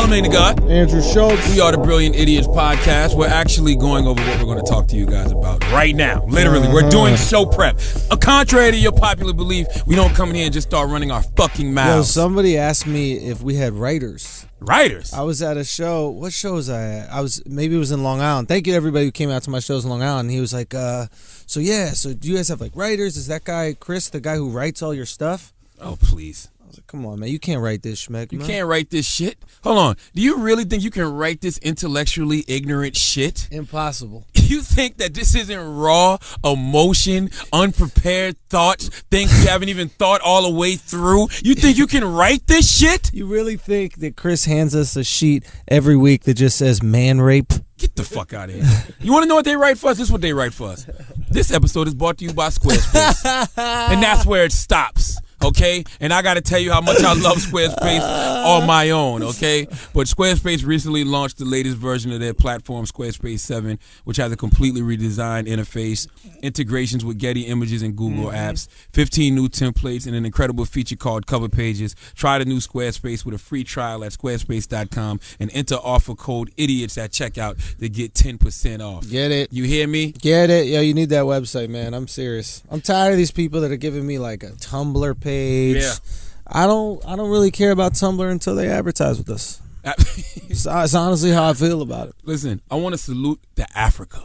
Charlamagne the God. Andrew Schulz. We are the Brilliant Idiots podcast. We're actually going over what we're going to talk to you guys about right now. Literally, we're doing show prep. Contrary to your popular belief, we don't come in here and just start running our fucking mouths. Yo, somebody asked me if we had writers. Writers? I was at a show. What show was I at? Maybe it was in Long Island. Thank you to everybody who came out to my shows in Long Island. He was like, so do you guys have like writers? Is that guy Chris, the guy who writes all your stuff? Oh, please. I was like, come on, man. You can't write this, Schmeck. You can't write this shit? Hold on. Do you really think you can write this intellectually ignorant shit? Impossible. You think that this isn't raw emotion, unprepared thoughts, things you haven't even thought all the way through? You think you can write this shit? You really think that Chris hands us a sheet every week that just says man rape? Get the fuck out of here. You want to know what they write for us? This is what they write for us. This episode is brought to you by Squarespace. And that's where it stops. Okay? And I got to tell you how much I love Squarespace on my own, okay? But Squarespace recently launched the latest version of their platform, Squarespace 7, which has a completely redesigned interface, integrations with Getty Images and Google Apps, 15 new templates, and an incredible feature called Cover Pages. Try the new Squarespace with a free trial at squarespace.com and enter offer code IDIOTS at checkout to get 10% off. Get it? You hear me? Get it? Yo, you need that website, man. I'm serious. I'm tired of these people that are giving me like a Tumblr page. Yeah. I don't really care about Tumblr until they advertise with us. It's honestly how I feel about it. Listen, I want to salute to Africa.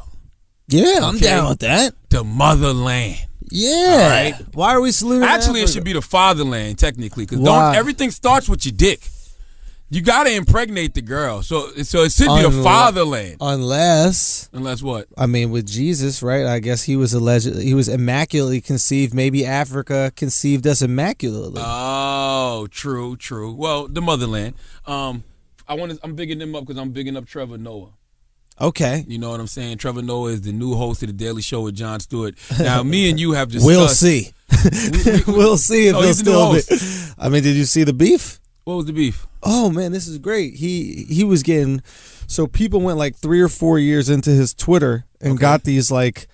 Yeah, I'm down with that. The motherland. Yeah. All right? Why are we saluting Actually, Africa? it should be the fatherland, technically, because Why? everything starts with your dick. You got to impregnate the girl. So it should be the fatherland. Unless what? I mean, with Jesus, right? I guess he was immaculately conceived. Maybe Africa conceived us immaculately. Oh, true. Well, the motherland. I'm bigging them up because I'm bigging up Trevor Noah. Okay. You know what I'm saying? Trevor Noah is the new host of The Daily Show with Jon Stewart. Now, me and you have discussed. We'll see. We'll see if he'll still be. I mean, did you see the beef? What was the beef? Oh man, this is great. He was getting, so people went like 3 or 4 years into his Twitter and got these like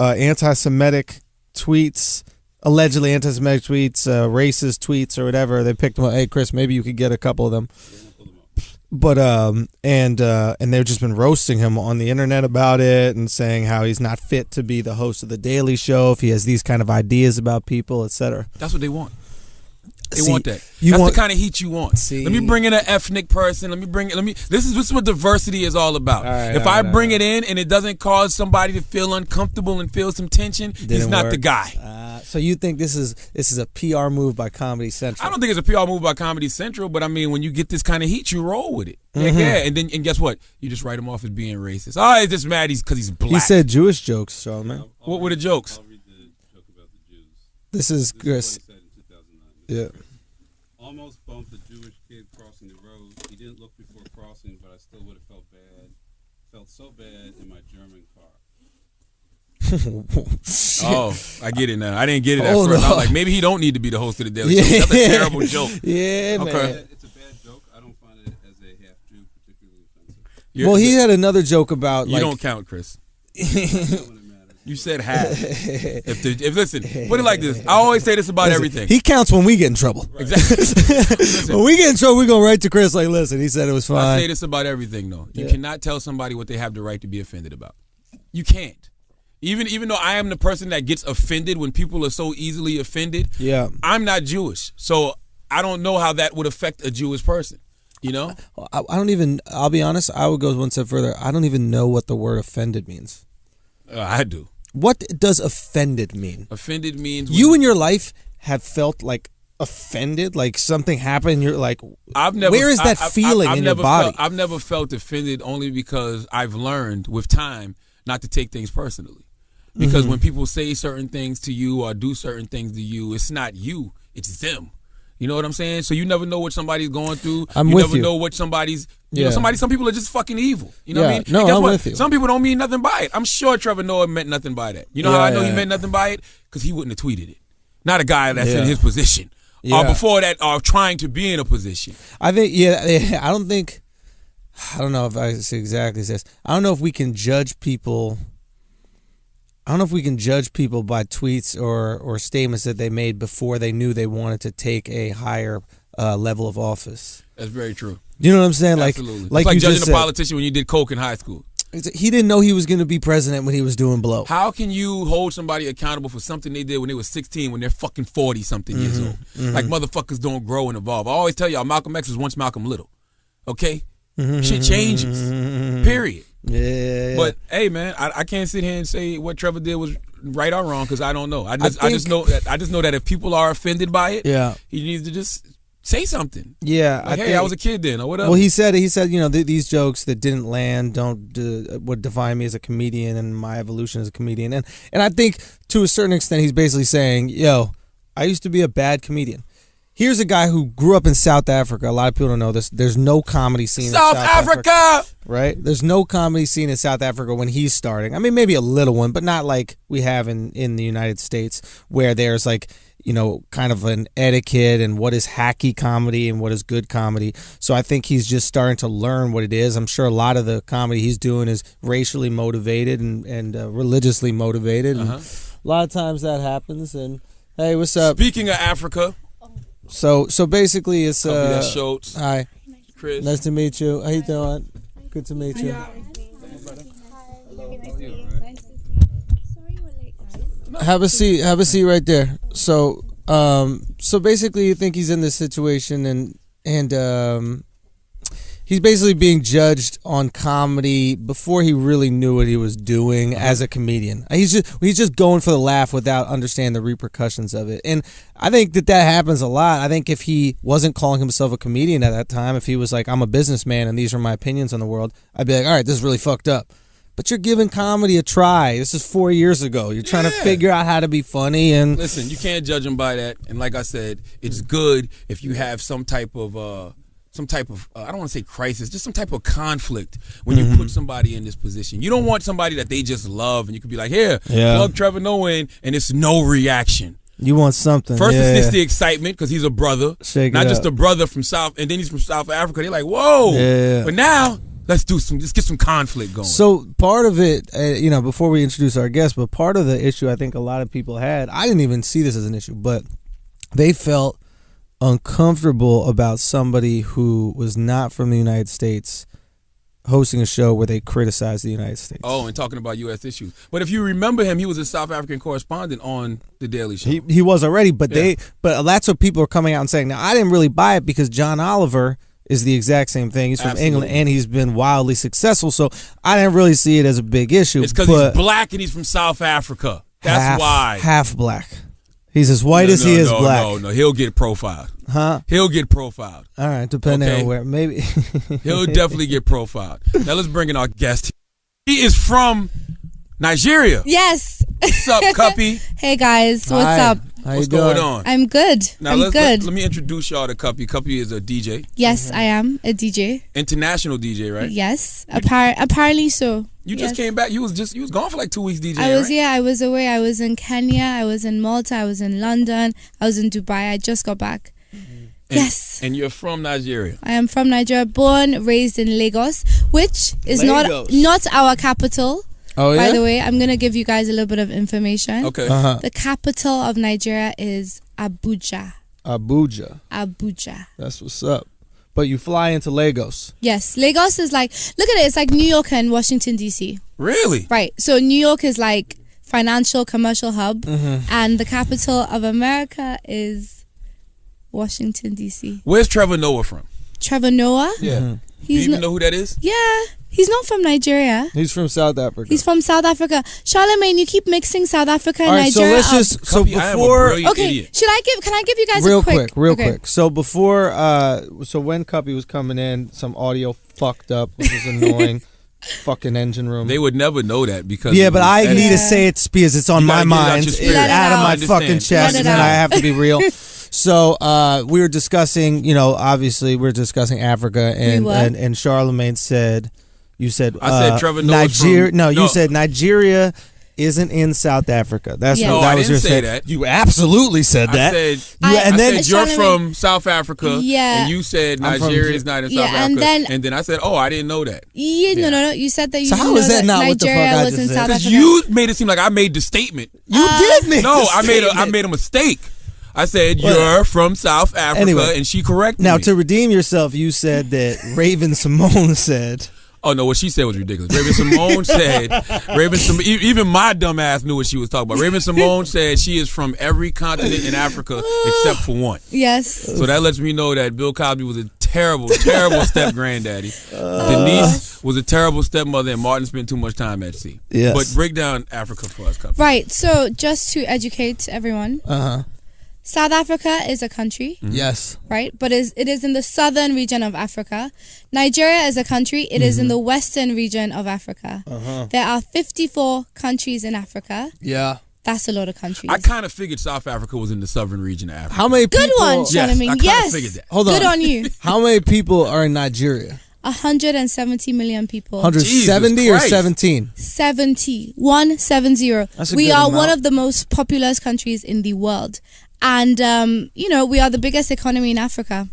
anti-Semitic tweets, allegedly anti-Semitic tweets, racist tweets or whatever. They picked them up. Hey Chris, maybe you could get a couple of them. But and they've just been roasting him on the internet about it and saying how he's not fit to be the host of The Daily Show if he has these kind of ideas about people, etc. That's what they want. They See, want that. That's the kind of heat you want. See. Let me bring in an ethnic person. This is what diversity is all about. If I bring it in and it doesn't cause somebody to feel uncomfortable and feel some tension, he's not the guy. So you think this is a PR move by Comedy Central? I don't think it's a PR move by Comedy Central, but I mean, when you get this kind of heat, you roll with it. Yeah, and guess what? You just write him off as being racist. Oh, he's just mad because he's black. He said Jewish jokes, Charlamagne. What were the jokes? I'll read the joke about the Jews. This is Chris. This is what he said in 2009. Yeah. Almost bumped a Jewish kid crossing the road. He didn't look before crossing, but I still would have felt bad. Felt so bad in my German car. Oh, I get it now. I didn't get it at first. I was like, maybe he don't need to be the host of The Daily Show. That's a terrible joke. Yeah, okay. man. It's a bad joke. I don't find it as a half-Jew particularly offensive. Well, he had another joke about you don't count, Chris. You said half. If listen, put it like this. I always say this about everything. He counts when we get in trouble. Exactly. Listen, when we get in trouble, we go right to Chris like, listen, he said it was fine. I say this about everything, though. You cannot tell somebody what they have the right to be offended about. You can't. Even though I am the person that gets offended when people are so easily offended, I'm not Jewish. So I don't know how that would affect a Jewish person. You know? I'll be honest, I would go one step further. I don't even know what the word offended means. I do. What does offended mean? Offended means you in your life have felt like offended, like something happened and you're like, where is that feeling in your body? I've never felt offended only because I've learned with time not to take things personally. Because when people say certain things to you or do certain things to you, it's not you, it's them. You know what I'm saying? So you never know what somebody's going through. I'm you with never you. know what somebody's. You know, some people are just fucking evil. You know what I mean? No, and guess I'm what? with you. Some people don't mean nothing by it. I'm sure Trevor Noah meant nothing by that. You know how I know he meant nothing by it? Because he wouldn't have tweeted it. Not a guy that's in his position. Or before that, or trying to be in a position. I think, I don't know if I say exactly this. I don't know if we can judge people. I don't know if we can judge people by tweets or statements that they made before they knew they wanted to take a higher level of office. That's very true. You know what I'm saying? Absolutely. Like it's you judging just a said. politician when you did coke in high school. He didn't know he was going to be president when he was doing blow. How can you hold somebody accountable for something they did when they were 16 when they're fucking 40-something years old? Like, motherfuckers don't grow and evolve. I always tell y'all, Malcolm X was once Malcolm Little. Okay? Shit changes. Period. Yeah. But, hey, man, I can't sit here and say what Trevor did was right or wrong because I don't know. I just know that if people are offended by it, he needs to just say something. Yeah, like, I was a kid then, or whatever. Well, he said, these jokes that didn't land would define me as a comedian and my evolution as a comedian. And I think to a certain extent, he's basically saying, yo, I used to be a bad comedian. Here's a guy who grew up in South Africa. A lot of people don't know this. There's no comedy scene in South Africa. Right? There's no comedy scene in South Africa when he's starting. I mean, maybe a little one, but not like we have in the United States where there's like, kind of an etiquette and what is hacky comedy and what is good comedy. So I think he's just starting to learn what it is. I'm sure a lot of the comedy he's doing is racially motivated and religiously motivated. And a lot of times that happens. And hey, what's up? Speaking of Africa. So basically it's that's Schulz. Hi. Chris. Nice to meet you. How you doing? Good to meet you. Have a seat right there. So basically you think he's in this situation and he's basically being judged on comedy before he really knew what he was doing as a comedian. He's just going for the laugh without understanding the repercussions of it. And I think that happens a lot. I think if he wasn't calling himself a comedian at that time, if he was like, I'm a businessman and these are my opinions on the world, I'd be like, all right, this is really fucked up. But you're giving comedy a try. This is 4 years ago. You're trying to figure out how to be funny. And listen, you can't judge him by that. And like I said, it's good if you have some type of I don't want to say crisis, just some type of conflict when you put somebody in this position. You don't want somebody that they just love and you could be like, here, plug Trevor Noah in, and it's no reaction. You want something. First, it's the excitement because he's a brother, not just a brother from South, and then he's from South Africa. They're like, whoa. Yeah. But now, let's get some conflict going. So part of it, before we introduce our guest, but part of the issue I think a lot of people had, I didn't even see this as an issue, but they felt uncomfortable about somebody who was not from the United States hosting a show where they criticized the United States. Oh, and talking about U.S. issues. But if you remember him, he was a South African correspondent on The Daily Show. He was already, but but that's what people are coming out and saying. Now, I didn't really buy it because John Oliver is the exact same thing. He's from England and he's been wildly successful, so I didn't really see it as a big issue. It's because he's black and he's from South Africa. That's why. Half black. He's as white as he is black. No, he'll get profiled. Huh? He'll get profiled. All right, depending on where. Maybe. He'll definitely get profiled. Now let's bring in our guest. He is from Nigeria. Yes. What's up, Cuppy? Hey, guys. What's up? What's going on? I'm good. Now, let me introduce y'all to Cuppy. Cuppy is a DJ. Yes, I am a DJ. International DJ, right? Yes, apparently so. You just came back. You was gone for like 2 weeks DJing, I was away. I was in Kenya. I was in Malta. I was in London. I was in Dubai. I just got back. Yes. And you're from Nigeria. I am from Nigeria, born, raised in Lagos, which is not our capital. Oh, yeah? By the way, I'm going to give you guys a little bit of information. Okay. The capital of Nigeria is Abuja. Abuja. That's what's up. But you fly into Lagos. Yes. Lagos is like, look at it. It's like New York and Washington, D.C. Really? Right. So New York is like financial, commercial hub. And the capital of America is Washington, D.C. Where's Trevor Noah from? Trevor Noah? Yeah. Do you even know who that is? Yeah. He's not from Nigeria. He's from South Africa. He's from South Africa. Charlamagne, you keep mixing South Africa and Nigeria. So let's just Cuppy, before. Okay, can I give you guys real a quick? quick. So before, so when Cuppy was coming in, some audio fucked up, which was annoying. Fucking engine room. They would never know that because but I need to say it because it's on my mind. It's out of my fucking chest, and then I have to be real. So we were discussing, obviously we were discussing Africa, and Charlamagne said. You said I said Trevor Noah Nigeria. No, you said Nigeria isn't in South Africa. That's no, that I was didn't your say that. You absolutely said that. I said you're from South Africa, and you said Nigeria is not in South Africa, and then I said, oh, I didn't know that. No. You said that you didn't know that Nigeria was in South Africa. Because you made it seem like I made the statement. You did make. No, I made a mistake. I said you're from South Africa, Anyway. and she corrected Now, me. to redeem yourself, you said that Raven Simone said. Oh no, what she said was ridiculous. Raven Simone said, even my dumb ass knew what she was talking about. Raven Simone said she is from every continent in Africa except for one. Yes. So that lets me know that Bill Cosby was a terrible, terrible step granddaddy. Denise was a terrible stepmother, and Martin spent too much time at sea. Yes. But break down Africa for us, Cuppy. Right. So just to educate everyone, South Africa is a country, Yes. right? But it is in the southern region of Africa. Nigeria is a country. It is in the western region of Africa. There are 54 countries in Africa. Yeah. That's a lot of countries. I kind of figured South Africa was in the southern region of Africa. How many people? Good one, Yes, Charlamagne. I kinda Yes. figured that. Hold on. Good on you. How many people are in Nigeria? 170 million people. 170 Jesus or Christ. 17? 170. That's a We good are amount. one of the most populous countries in the world. And, we are the biggest economy in Africa.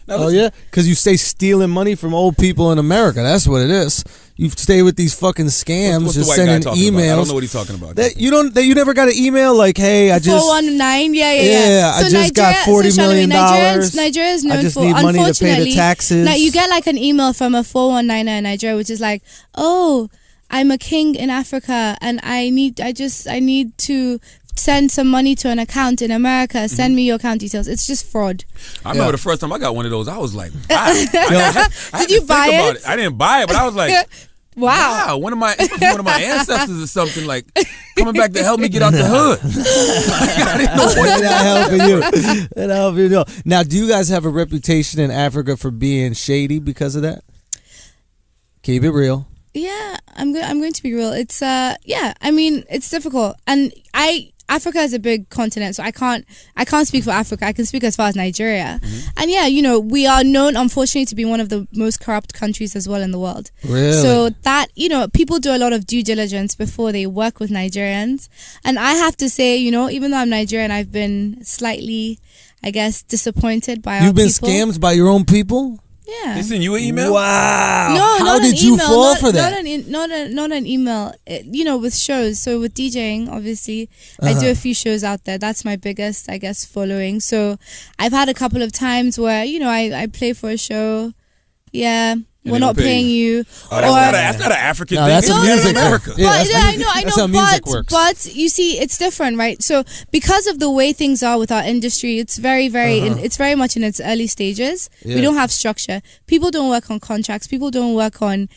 Now, Oh listen, yeah, because you stay stealing money from old people in America. That's what it is. You stay with these fucking scams, what's the just white guy sending talking about? I emails. don't know what he's talking about. That you never got an email like, hey, I just 419, yeah. Yeah, I just got $40 million. Nigeria is known I just for, need money to pay the unfortunately, taxes. Now you get like an email from a 419 in Nigeria, which is like, oh, I'm a king in Africa, and I need to send some money to an account in America. Send me your account details. It's just fraud. I remember the first time I got one of those, I was like, wow. Did you buy it? I didn't buy it, but I was like, Wow. one of my ancestors or something, like coming back to help me get out the hood. I didn't know what They're not helping you. They're not helping you. Now, do you guys have a reputation in Africa for being shady because of that? Keep it real. Yeah, I'm going to be real. It's it's difficult, and Africa is a big continent, so I can't speak for Africa. I can speak as far as Nigeria. And we are known, unfortunately, to be one of the most corrupt countries as well in the world. Really? So that, people do a lot of due diligence before they work with Nigerians. And I have to say, even though I'm Nigerian, I've been slightly, I guess, disappointed by our You've been people. scammed by your own people? Yeah. They send you an email? Wow. No, How not did an you email, fall not, for that? Not an email. With shows. So with DJing, obviously, I do a few shows out there. That's my biggest, I guess, following. So I've had a couple of times where I play for a show. Yeah. And We're they not don't pay paying you. Oh, that's not an African No, thing. that's It's a in music America. thing. Yeah, I know. that's how music works. But you see, it's different, right? So because of the way things are with our industry, it's very, very, it's very much in its early stages. Yeah. We don't have structure. People don't work on contracts. People don't work on,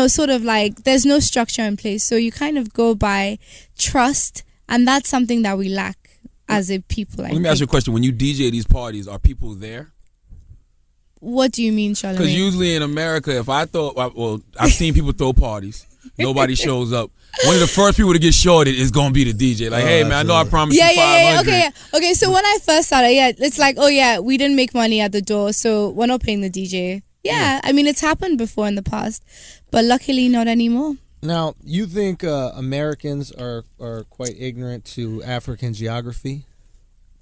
sort of like there's no structure in place. So you kind of go by trust, and that's something that we lack as a people. Let me ask you a question. When you DJ these parties, are people there? What do you mean, Charlamagne? Because usually in America, if I throw, I've seen people throw parties. Nobody shows up. One of the first people to get shorted is going to be the DJ. Like, hey, man, I know I promised you 500. Okay, so when I first started, it's like, we didn't make money at the door, so we're not paying the DJ. Yeah, I mean, it's happened before in the past, but luckily not anymore. Now, you think Americans are quite ignorant to African geography?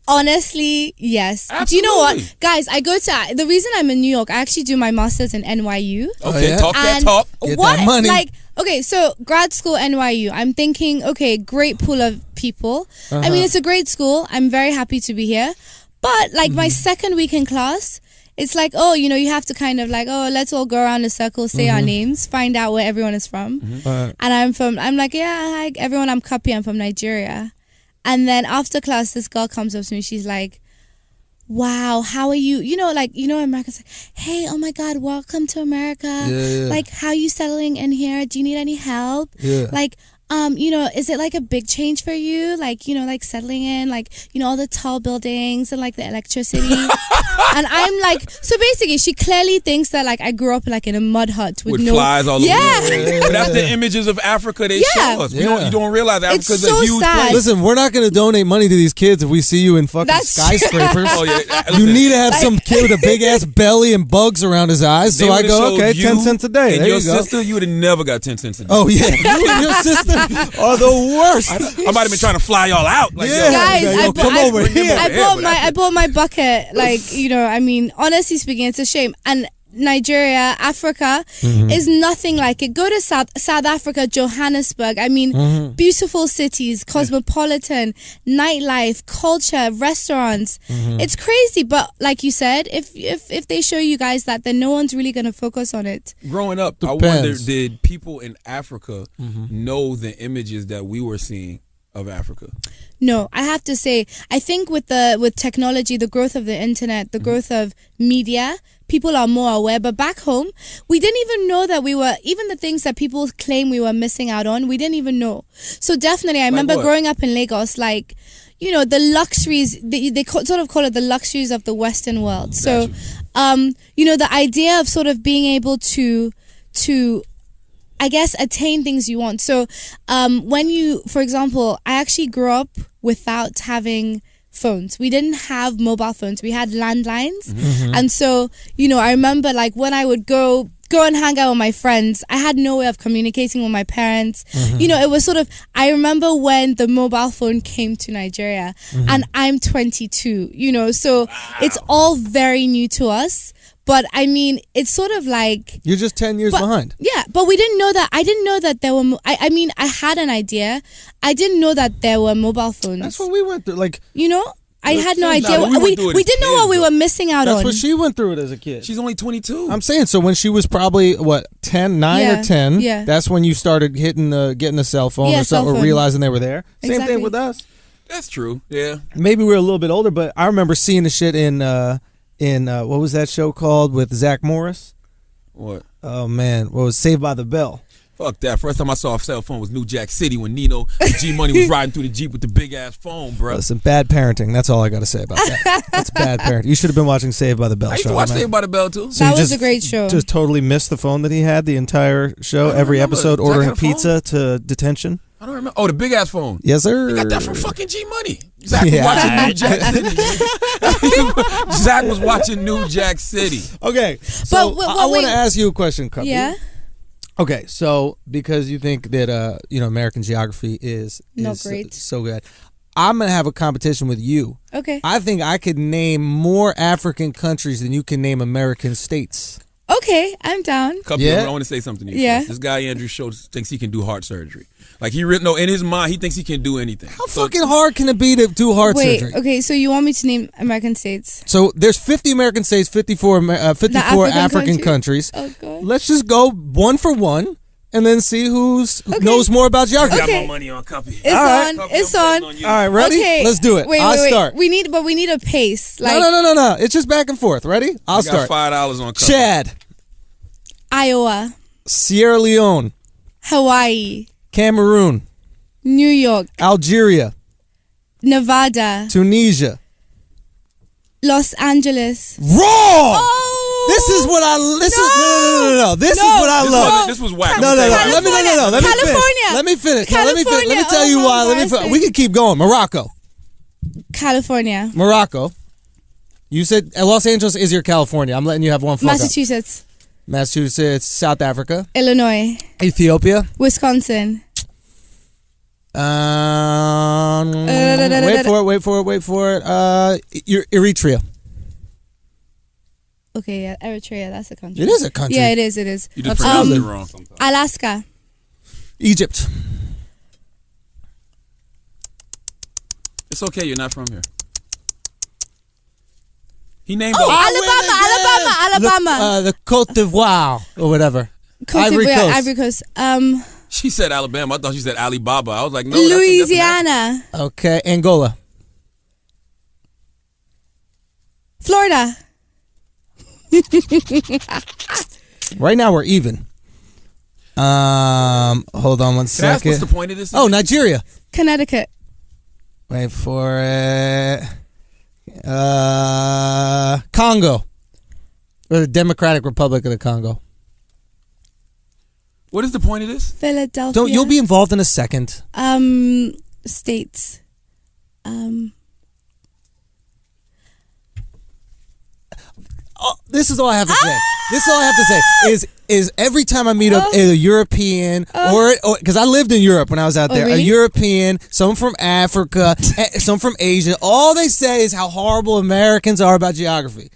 Honestly, yes. Absolutely. Do you know what? Guys, the reason I'm in New York, I actually do my master's in NYU. Okay, yeah? talk that And talk. Get what? that money. So grad school NYU. I'm thinking, great pool of people. I mean, it's a great school. I'm very happy to be here. But my second week in class, it's like, you have to kind of like, let's all go around a circle, say our names, find out where everyone is from. And I'm like, yeah, hi everyone, I'm Cuppy, I'm from Nigeria. And then after class, this girl comes up to me. She's like, wow, how are you? America's like, hey, oh my God, welcome to America. Yeah. Like, how are you settling in here? Do you need any help? Yeah. Like, is it like a big change for you? Like, like settling in, like, all the tall buildings and like the electricity. And I'm like, so basically she clearly thinks that like I grew up like in a mud hut with no flies all over. Yeah. But that's the images of Africa they show us. Yeah. You don't realize Africa's so a huge sad. place. Listen, we're not going to donate money to these kids if we see you in fucking That's skyscrapers. Oh, yeah. You Listen, need to have some kid with a big ass belly and bugs around his eyes. they So I would've go, showed okay, you 10 cents a day. And There your you go. sister, you would have never got 10 cents a day. Oh yeah, you and your sister are the worst. I might have been trying to fly y'all out. Like, Yeah. yo, Guys, Yo, come over here. I bought my bucket. Like, I mean, honestly speaking, it's a shame. And Nigeria, Africa is nothing like it. Go to South Africa, Johannesburg. I mean, beautiful cities, cosmopolitan, nightlife, culture, restaurants. It's crazy, but like you said, if they show you guys that, then no one's really gonna focus on it. Growing up, Depends. I wonder, did people in Africa know the images that we were seeing of Africa? No, I have to say, I think with technology, the growth of the internet, the growth of media, people are more aware. But back home, we didn't even know that even the things that people claim we were missing out on, we didn't even know. So definitely, I remember growing up in Lagos, like, you know, the luxuries, they sort of call it the luxuries of the Western world. So, you know, the idea of sort of being able to I guess, attain things you want. So when you, for example, I actually grew up without having phones. We didn't have mobile phones. We had landlines. And so, you know, I remember like when I would go and hang out with my friends, I had no way of communicating with my parents. You know, it was sort of, I remember when the mobile phone came to Nigeria and I'm 22, you know, so it's all very new to us. But I mean, it's sort of like... You're just 10 years behind. Yeah, but we didn't know that. I didn't know that there were... I mean, I had an idea. I didn't know that there were mobile phones. That's what we went through. Like, you know? I had no idea. we didn't know what we were missing out on. That's what she went through it as a kid. She's only 22. I'm saying, so when she was probably, what, 9 or 10, that's when you started getting a cell phone or something, or realizing they were there. Same thing with us. That's true, yeah. Maybe we were a little bit older, but I remember seeing the shit in what was that show called with Zach Morris? What? Oh man, what was Saved by the Bell? Fuck that. First time I saw a cell phone was New Jack City when Nino G Money was riding through the Jeep with the big ass phone, bro. Listen, bad parenting. That's all I got to say about that. That's bad parenting. You should have been watching Saved by the Bell. I used to watch Saved by the Bell too. So that was a great show. Just totally missed the phone that he had the entire show, every episode, ordering pizza to detention. I don't remember. Oh, the big ass phone. Yes, sir. He got that from fucking G Money. Zach was watching New Jack City. Zach was watching New Jack City. Okay, so I want to ask you a question, Cuppy. Yeah. Okay, so because you think that you know, American geography is not great, so good, I'm gonna have a competition with you. Okay. I think I could name more African countries than you can name American states. Okay, I'm down. Cuppy, I want to say something to you. Yeah. This guy Andrew Schulz thinks he can do heart surgery. Like in his mind, he thinks he can do anything. How fucking hard can it be to do heart surgery? Okay, so you want me to name American states? So there's 50 American states, 54 African countries. Oh god. Let's just go one for one, and then see who knows more about geography. I got my money on Cuppy. It's on. All right, ready? Okay. Let's do it. Wait, I'll start. We need a pace. Like, No. It's just back and forth. Ready? I'll start. $5 on Cuppy. Chad, Iowa, Sierra Leone, Hawaii, Cameroon, New York, Algeria, Nevada, Tunisia, Los Angeles. Wrong! Oh! This is what I listen. No. This is what I love. This was whack. No. Let me California. finish. Let me tell you why. We can keep going. Morocco. California. Morocco. You said Los Angeles is your California. I'm letting you have one fuck Massachusetts. Massachusetts, South Africa, Illinois, Ethiopia, Wisconsin. Wait for it. Eritrea. Okay, yeah, Eritrea, that's a country. It is a country. Yeah, it is. You just pronounced it wrong sometimes. Alaska. Egypt. It's okay, you're not from here. He named Alabama. The Côte d'Ivoire or whatever. Ivory Coast. She said Alabama. I thought she said Alibaba. I was like, no. Louisiana. Okay, Angola. Florida. Right now we're even. Hold on one second. What's the point of this? Oh, Nigeria. Connecticut. Wait for it. Congo. Or the Democratic Republic of the Congo. What is the point of this? Philadelphia. You'll be involved in a second. States. This is all I have to say. This is all I have to say is every time I meet a European or because I lived in Europe when I was out there, really? A European, some from Africa, some from Asia, all they say is how horrible Americans are about geography.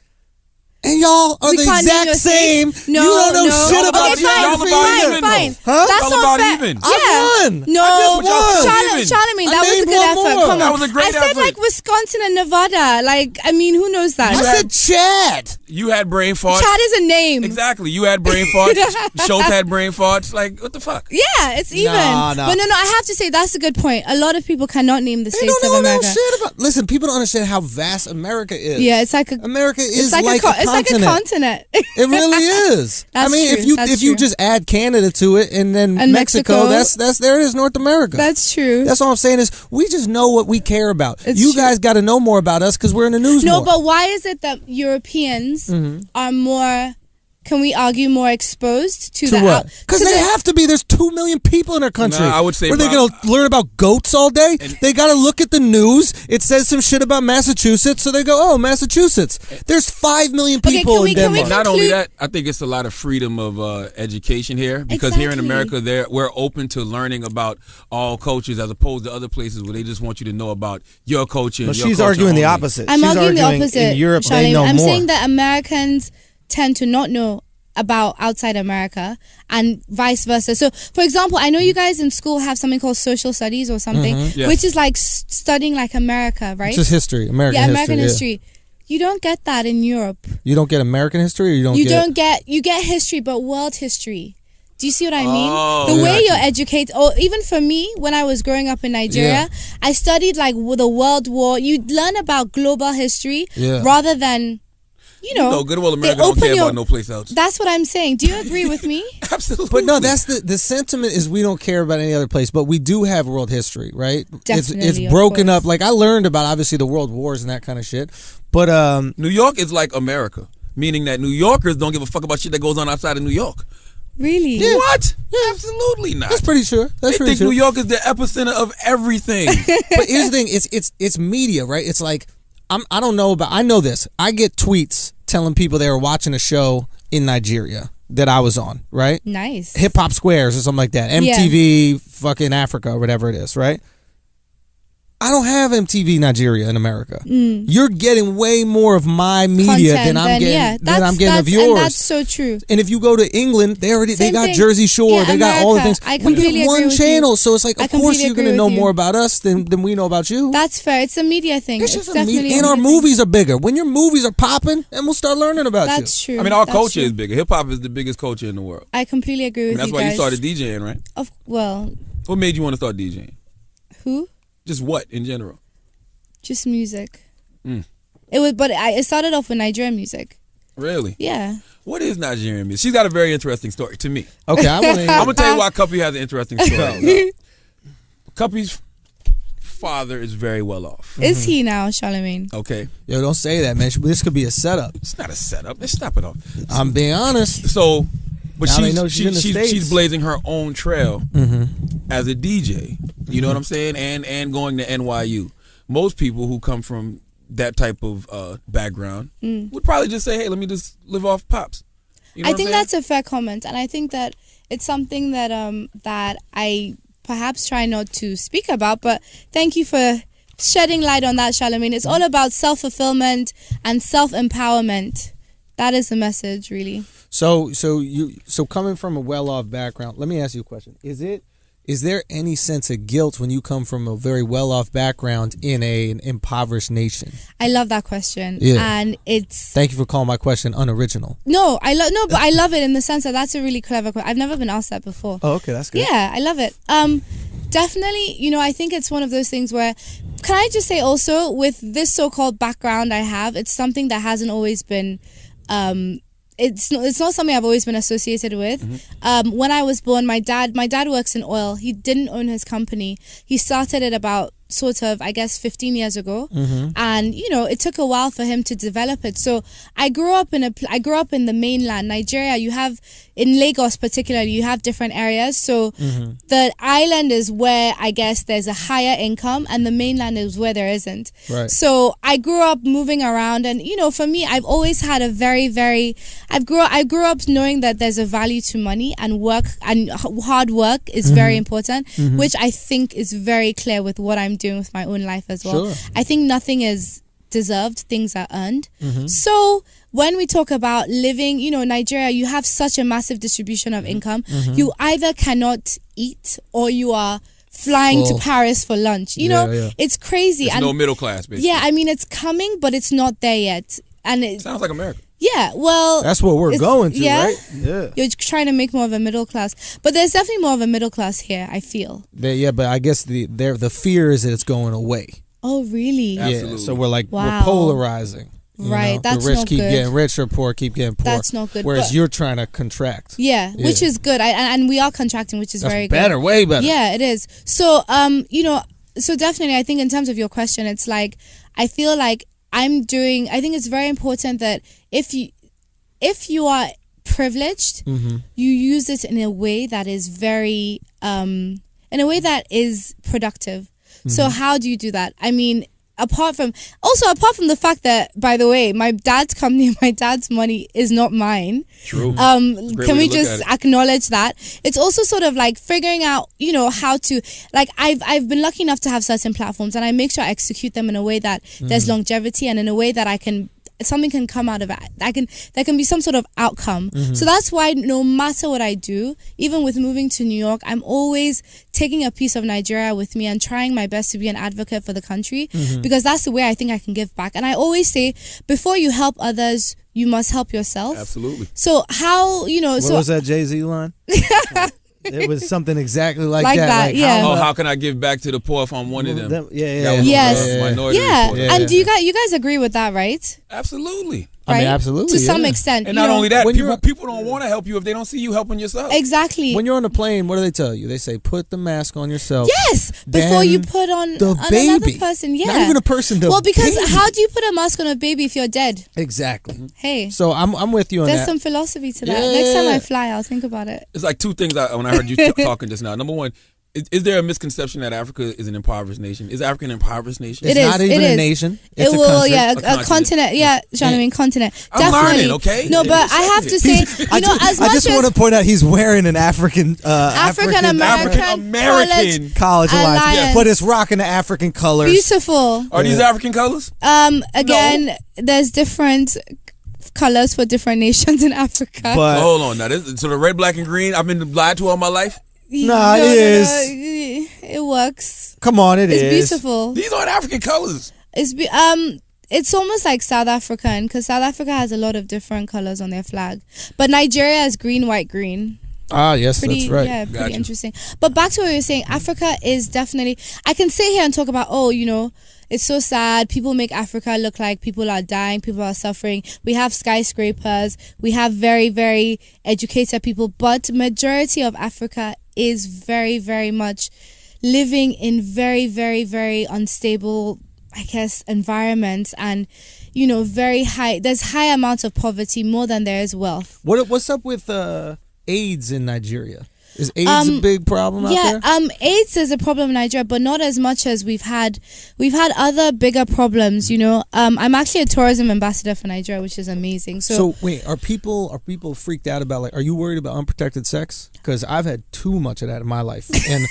And y'all are We the can't name exact your same. states. No, you don't know no. shit about Okay, your fine, fine. Huh? That's Y'all not about fair. even. Yeah. I won. No, I just won. Charlamagne, I that was a named good one effort. more. Come That on. was a great I said effort. like Wisconsin and Nevada. Like, I mean, who knows that? I said Chad. You had brain farts. Chad is a name. Exactly. You had brain farts. Schulz had brain farts. Like, what the fuck? Yeah, it's even. Nah. But no, I have to say that's a good point. A lot of people cannot name the They states don't of know no America. shit about. Listen, people don't understand how vast America is. Yeah, it's like a America is it's like, like a continent. it's like a continent. It really is. That's I mean, true. if you just add Canada to it and then And Mexico, Mexico. that's there it is, North America. That's true. That's all I'm saying is we just know what we care about. It's you true. guys got to know more about us because we're in the news No, more. but why is it that Europeans are more? Can we argue more exposed to To the what? Because they have to be. There's 2 million people in our country. Nah, I would say Were they going to learn about goats all day? They got to look at the news. It says some shit about Massachusetts, so they go, "Oh, Massachusetts." There's 5 million Okay, people in can we Denmark. Not only conclude- that, I think it's a lot of freedom of education here because here in Exactly. America, we're open to learning about all cultures as opposed to other places where they just want you to know about your culture. But and your she's culture arguing the only. opposite. I'm she's arguing the arguing opposite. in Europe they Charlamagne. know I'm more. saying that Americans tend to not know about outside America and vice versa. So, for example, I know you guys in school have something called social studies or something, Yes. which is like studying like America, right? It's just history, American yeah, history. American yeah. history. You don't get that in Europe. You don't get American history, or you don't get. You get history, but world history. Do you see what I mean? Oh, The yeah. way you're educated, or even for me, when I was growing up in Nigeria, I studied like the World War. You learn about global history Yeah. rather than, you know, No, good old they America don't open care your- about no place else. That's what I'm saying. Do you agree with me? Absolutely. But no, that's the sentiment is we don't care about any other place, but we do have world history, right? Definitely, it's of broken course. up. Like I learned about obviously the world wars and that kind of shit. But New York is like America, meaning that New Yorkers don't give a fuck about shit that goes on outside of New York. Really? Yeah. What? Absolutely not. that's pretty sure. That's they pretty think sure. New York is the epicenter of everything. But here's the thing: it's media, right? It's like I don't know about. I know this. I get tweets telling people they were watching a show in Nigeria that I was on, right? Nice. Hip Hop Squares or something like that. MTV, fucking Africa, or whatever it is, right? I don't have MTV Nigeria in America. You're getting way more of my media than I'm getting of yours. And that's so true. And if you go to England, they Same got thing. Jersey Shore, Yeah, they got all the America. things. I We completely get one agree with channel, you. so it's like, I of course completely you're going to agree know with you. more about us than we know about you. That's fair. It's a media thing. It's It's just a media, definitely and a our media thing. movies are bigger. When your movies are popping, and we'll start learning about That's true. I mean, our That's culture true. is bigger. Hip hop is the biggest culture in the world. I completely agree with And that's you why guys. you started DJing, right? Well, What made you want to start DJing? who? Just what in general? Just music. Mm. It started off with Nigerian music. Really? Yeah. What is Nigerian music? She's got a very interesting story to me. you. Okay, I want to I'm gonna tell you why Cuppy has an interesting story. Cuppy's father is very well off. Is he now, Charlamagne? Okay, Yo, don't say that, man. This could be a setup. it's not a setup. Let's stop it off. I'm being honest. So, but Now they know she's in the States. she's blazing her own trail as a DJ. You know what I'm saying? And going to NYU. Most people who come from that type of background would probably just say, "Hey, let me just live off pops." You know I what think I'm saying? that's a fair comment, and I think that it's something that that I perhaps try not to speak about. But thank you for shedding light on that, Charlamagne. It's all about self-fulfillment and self-empowerment. That is the message, really. So coming from a well-off background, let me ask you a question. Is there any sense of guilt when you come from a very well-off background in an impoverished nation? I love that question, Yeah. and it's Thank you for calling my question unoriginal. but I love it in the sense that that's a really clever question. I've never been asked that before. Oh, okay, that's good. Yeah, I love it. Definitely, I think it's one of those things where, can I just say also, with this so-called background I have, it's something that hasn't always been, it's not something I've always been associated with. When I was born, my dad works in oil. He didn't own his company. He started it about sort of, I guess, 15 years ago, and it took a while for him to develop it. So I grew up in the mainland Nigeria. You have, in Lagos particularly, you have different areas. So the island is where I guess there's a higher income, and the mainland is where there isn't. Right. So I grew up moving around, and for me, I've always had a very, very, I grew up knowing that there's a value to money, and work and hard work is very important, which I think is very clear with what I'm doing with my own life as well. Sure. I think nothing is deserved, things are earned. So when we talk about living, Nigeria, you have such a massive distribution of income. You either cannot eat or you are flying to Paris for lunch. It's crazy. It's no middle class, basically. Yeah, I mean, it's coming, but it's not there yet. And it sounds like America. Yeah, well, that's what we're going to, right? Yeah. You're trying to make more of a middle class. But there's definitely more of a middle class here, I feel. Yeah, but I guess the fear is that it's going away. Oh, really? Absolutely. Yeah, so we're polarizing. Right, that's the rich not keep good. getting richer, poor keep getting poor. That's not good. Whereas you're trying to contract. Yeah, which is good. And we are contracting, which is that's very better, good. Way better. Yeah, it is. So, so definitely, I think in terms of your question, it's like, I feel like I think it's very important that if you are privileged, you use it in a way that is very, in a way that is productive. So how do you do that? I mean, apart from the fact that, by the way, my dad's company, my dad's money is not mine. True. Can we just acknowledge that? It's also sort of like figuring out, how to, like, I've been lucky enough to have certain platforms, and I make sure I execute them in a way that there's longevity, and in a way that something can come out of it. There can be some sort of outcome. So that's why no matter what I do, even with moving to New York, I'm always taking a piece of Nigeria with me and trying my best to be an advocate for the country, because that's the way I think I can give back. And I always say, before you help others, you must help yourself. Absolutely. So how, What was that Jay-Z line? It was something exactly like that. Like, yeah. How can I give back to the poor if I'm one of them? Yes. Minority report. And do you guys agree with that, right? Absolutely. Right? I mean, absolutely. To some extent. And not only that, people don't want to help you if they don't see you helping yourself. Exactly. When you're on the plane, what do they tell you? They say, put the mask on yourself. Yes, before you put on another person. Yeah. Not even a person. Well, because how do you put a mask on a baby if you're dead? Exactly. Hey. So I'm with you on There's that. some philosophy to that. Yeah. Next time I fly, I'll think about it. It's like two things when I heard you talking just now. Number one, is there a misconception that Africa is an impoverished nation? Is Africa an impoverished nation? It's not even a nation. It's a country. Yeah, a continent. Yeah, Charlamagne, continent. I'm definitely. learning, okay? No, but I have to say, I just want to point out he's wearing an African African-American college alliance, but it's rocking the African colors. Beautiful. Are these African colors? Again, there's different colors for different nations in Africa. But hold on now. So the red, black, and green, I've been lied to all my life? Nah, it is. It works. Come on, it's beautiful. These aren't African colors. It's almost like South African, because South Africa has a lot of different colors on their flag. But Nigeria is green, white, green. Ah, yes, that's right. Yeah, pretty interesting. But back to what you were saying, Africa is definitely, I can sit here and talk about, it's so sad. People make Africa look like people are dying, people are suffering. We have skyscrapers. We have very, very educated people. But majority of Africa is very, very much living in very, very, very unstable, I guess, environments. And, very high. There's high amounts of poverty, more than there is wealth. What's up with AIDS in Nigeria? Is AIDS a big problem out there? Yeah, AIDS is a problem in Nigeria, but not as much as we've had. We've had other bigger problems, I'm actually a tourism ambassador for Nigeria, which is amazing. So wait, are people freaked out about, are you worried about unprotected sex? Because I've had too much of that in my life, and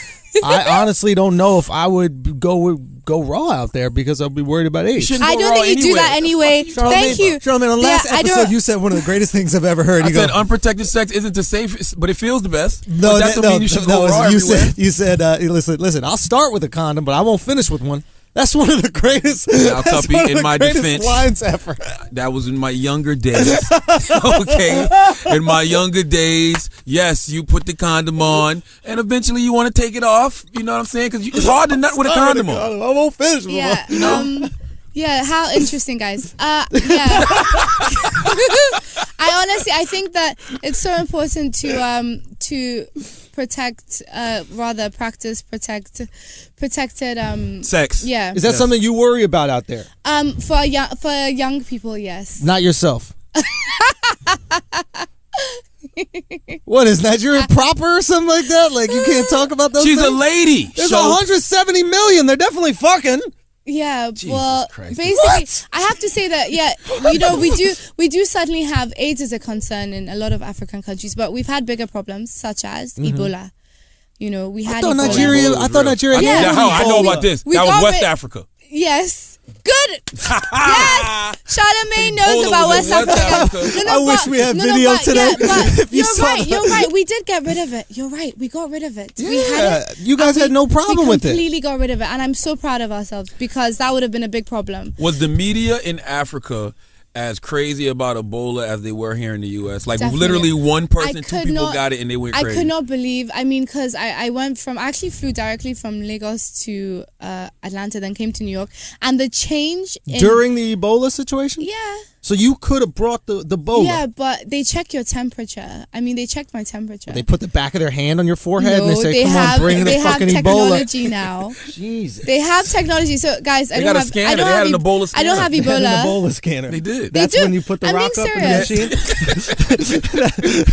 I honestly don't know if I would go raw out there because I'll be worried about AIDS. I don't think you do that anyway. Thank you. Charlamagne, on the last episode, you said one of the greatest things I've ever heard. I said unprotected sex isn't the safest, but it feels the best. No, that doesn't mean you should go raw everywhere. You said, listen, I'll start with a condom, but I won't finish with one. That's one of the greatest. Now, Cuppy, in my defense, lines ever. That was in my younger days. Okay, in my younger days, yes, you put the condom on, and eventually you want to take it off. You know what I'm saying? Because it's hard to nut with a condom on. I won't finish. Yeah. Yeah, how interesting, guys. Yeah. I think that it's so important to protect, practice protected sex. Yeah. Is that something you worry about out there? For young people, yes. Not yourself. What is Nigeria proper or something like that? Like you can't talk about those She's things? a lady. There's 170 million. They're definitely fucking. Yeah, Jesus Christ. basically, what? I have to say that, we do certainly have AIDS as a concern in a lot of African countries, but we've had bigger problems such as Ebola. We had I thought Nigeria. I know about this. That was West Africa. Yes. Good. Yes. Charlamagne knows Ebola about was West in West Africa. Africa. I wish we had video but, today. Yeah, but If you you're saw right. that. You're right. We did get rid of it. You're right. We got rid of it. We had it. You guys and had no problem with We it. completely got rid of it, and I'm so proud of ourselves because that would have been a big problem. Was the media in Africa as crazy about Ebola as they were here in the U.S.? Like Definitely. literally one person, I two could people not- got it and they went I crazy. could not believe. I mean, because I actually flew directly from Lagos to Atlanta, then came to New York, and the change in, During the Ebola situation? yeah. So you could have brought the Ebola. Yeah, but they check your temperature. I mean, they checked my temperature. They put the back of their hand on your forehead and they No, say, come on, bring they the have fucking Ebola. technology now. Jesus. They have technology. So, guys, They got a scanner. I don't They have had an Ebola I don't have They had an Ebola. Ebola scanner. They did. They That's do. when you put the I'm rock being up in the machine.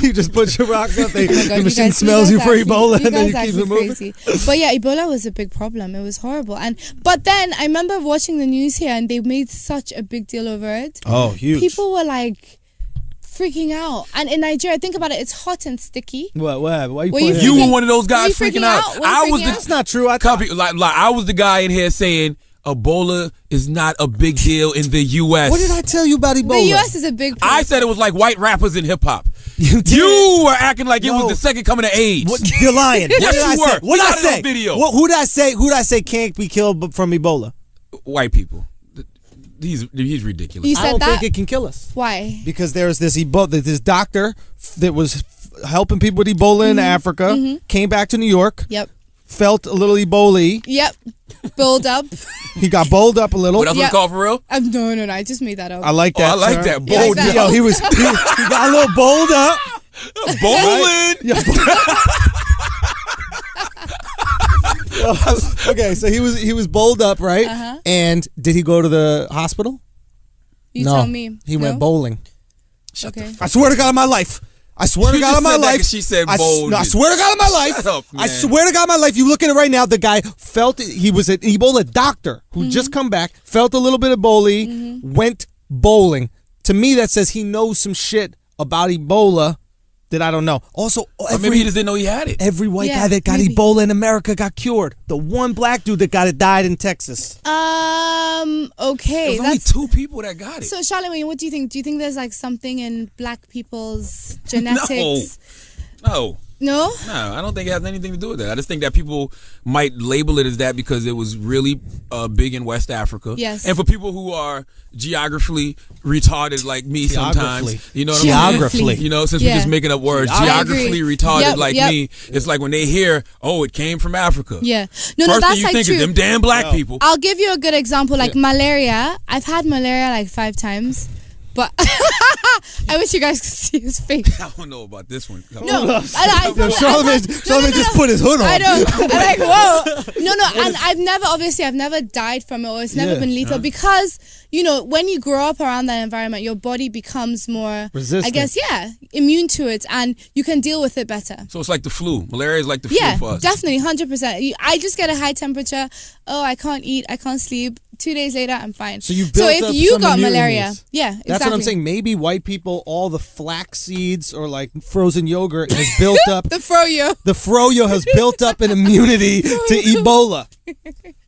You just put your rock up. Oh my God, The you machine guys- smells you for actually- Ebola you and then guys you keep actually it moving. crazy. But yeah, Ebola was a big problem. It was horrible. But then I remember watching the news here and they made such a big deal over it. Oh, huge. People were like freaking out. And in Nigeria, think about it, it's hot and sticky. What? Why you Were you pointing You at me? were one of those guys Were you freaking freaking out. out? Were you I was freaking the out? That's not true. Copy, like I was the guy in here saying Ebola is not a big deal in the U.S. What did I tell you about Ebola? The US is a big place. I said it was like white rappers in hip hop. You did. You were acting like it No. was the second coming of AIDS. What, you're lying. What Yes, did I you say? were. What We did I got it on say? video. Who did I say? Who did I say can't be killed from Ebola? White people. He's ridiculous. You I said don't that? think it can kill us Why? because there's this this doctor that was helping people with Ebola in Africa. Came back to New York. Yep. Felt a little Ebola. Yep. Build up. He got bowled up a little. What else was Yeah. it called for real? No, I just made that up. I like Oh, that. I like term. that. Yeah, Bold. exactly. Yo, he got a little bowled up. Bowling. Okay, so he was bowled up, right? Uh-huh. And did he go to the hospital? You no, tell me. He went No? bowling. Okay. I swear to God on my life. I swear to You God just on my said that life. 'cause she said I bowling. swear to God on my life. Shut up, I man. swear to God on my life. You look at it right now. The guy felt he was an Ebola doctor who just come back, felt a little bit of Ebola, went bowling. To me, that says he knows some shit about Ebola that I don't know. Also, Or maybe he just didn't know he had it. every white Yeah, guy that got maybe. Ebola in America got cured. The one black dude that got it died in Texas. Okay. There's only That's 2 people that got it. so, Charlamagne, what do you think? Do you think there's like something in black people's genetics? No. No? No, I don't think it has anything to do with that. I just think that people might label it as that because it was really big in West Africa. Yes. And for people who are geographically retarded like me sometimes, you know what I'm Geographically. saying? You know, since Yeah. we're just making up words, I geographically agree. retarded Yep, like yep. me, it's like when they hear, oh, it came from Africa. Yeah. No, First that's thing you like think true. is them damn black people. I'll give you a good example. Like Yeah. malaria. I've had malaria like 5 times. But I wish you guys could see his face. I don't know about this one. No, Charlamagne just put his hood on. I know. I'm like, whoa. No, and I've never died from it, or it's never Yeah. been lethal because, you know, when you grow up around that environment, your body becomes more, Resistant. I guess, immune to it, and you can deal with it better. So it's like the flu. Malaria is like the Yeah, flu for us. definitely, 100%. I just get a high temperature. Oh, I can't eat. I can't sleep. 2 days later, I'm fine. So you built if up you some got immunity. malaria, yeah, exactly. That's what I'm saying. Maybe white people, all the flax seeds or like frozen yogurt has built up. The froyo. The froyo has built up an immunity to Ebola.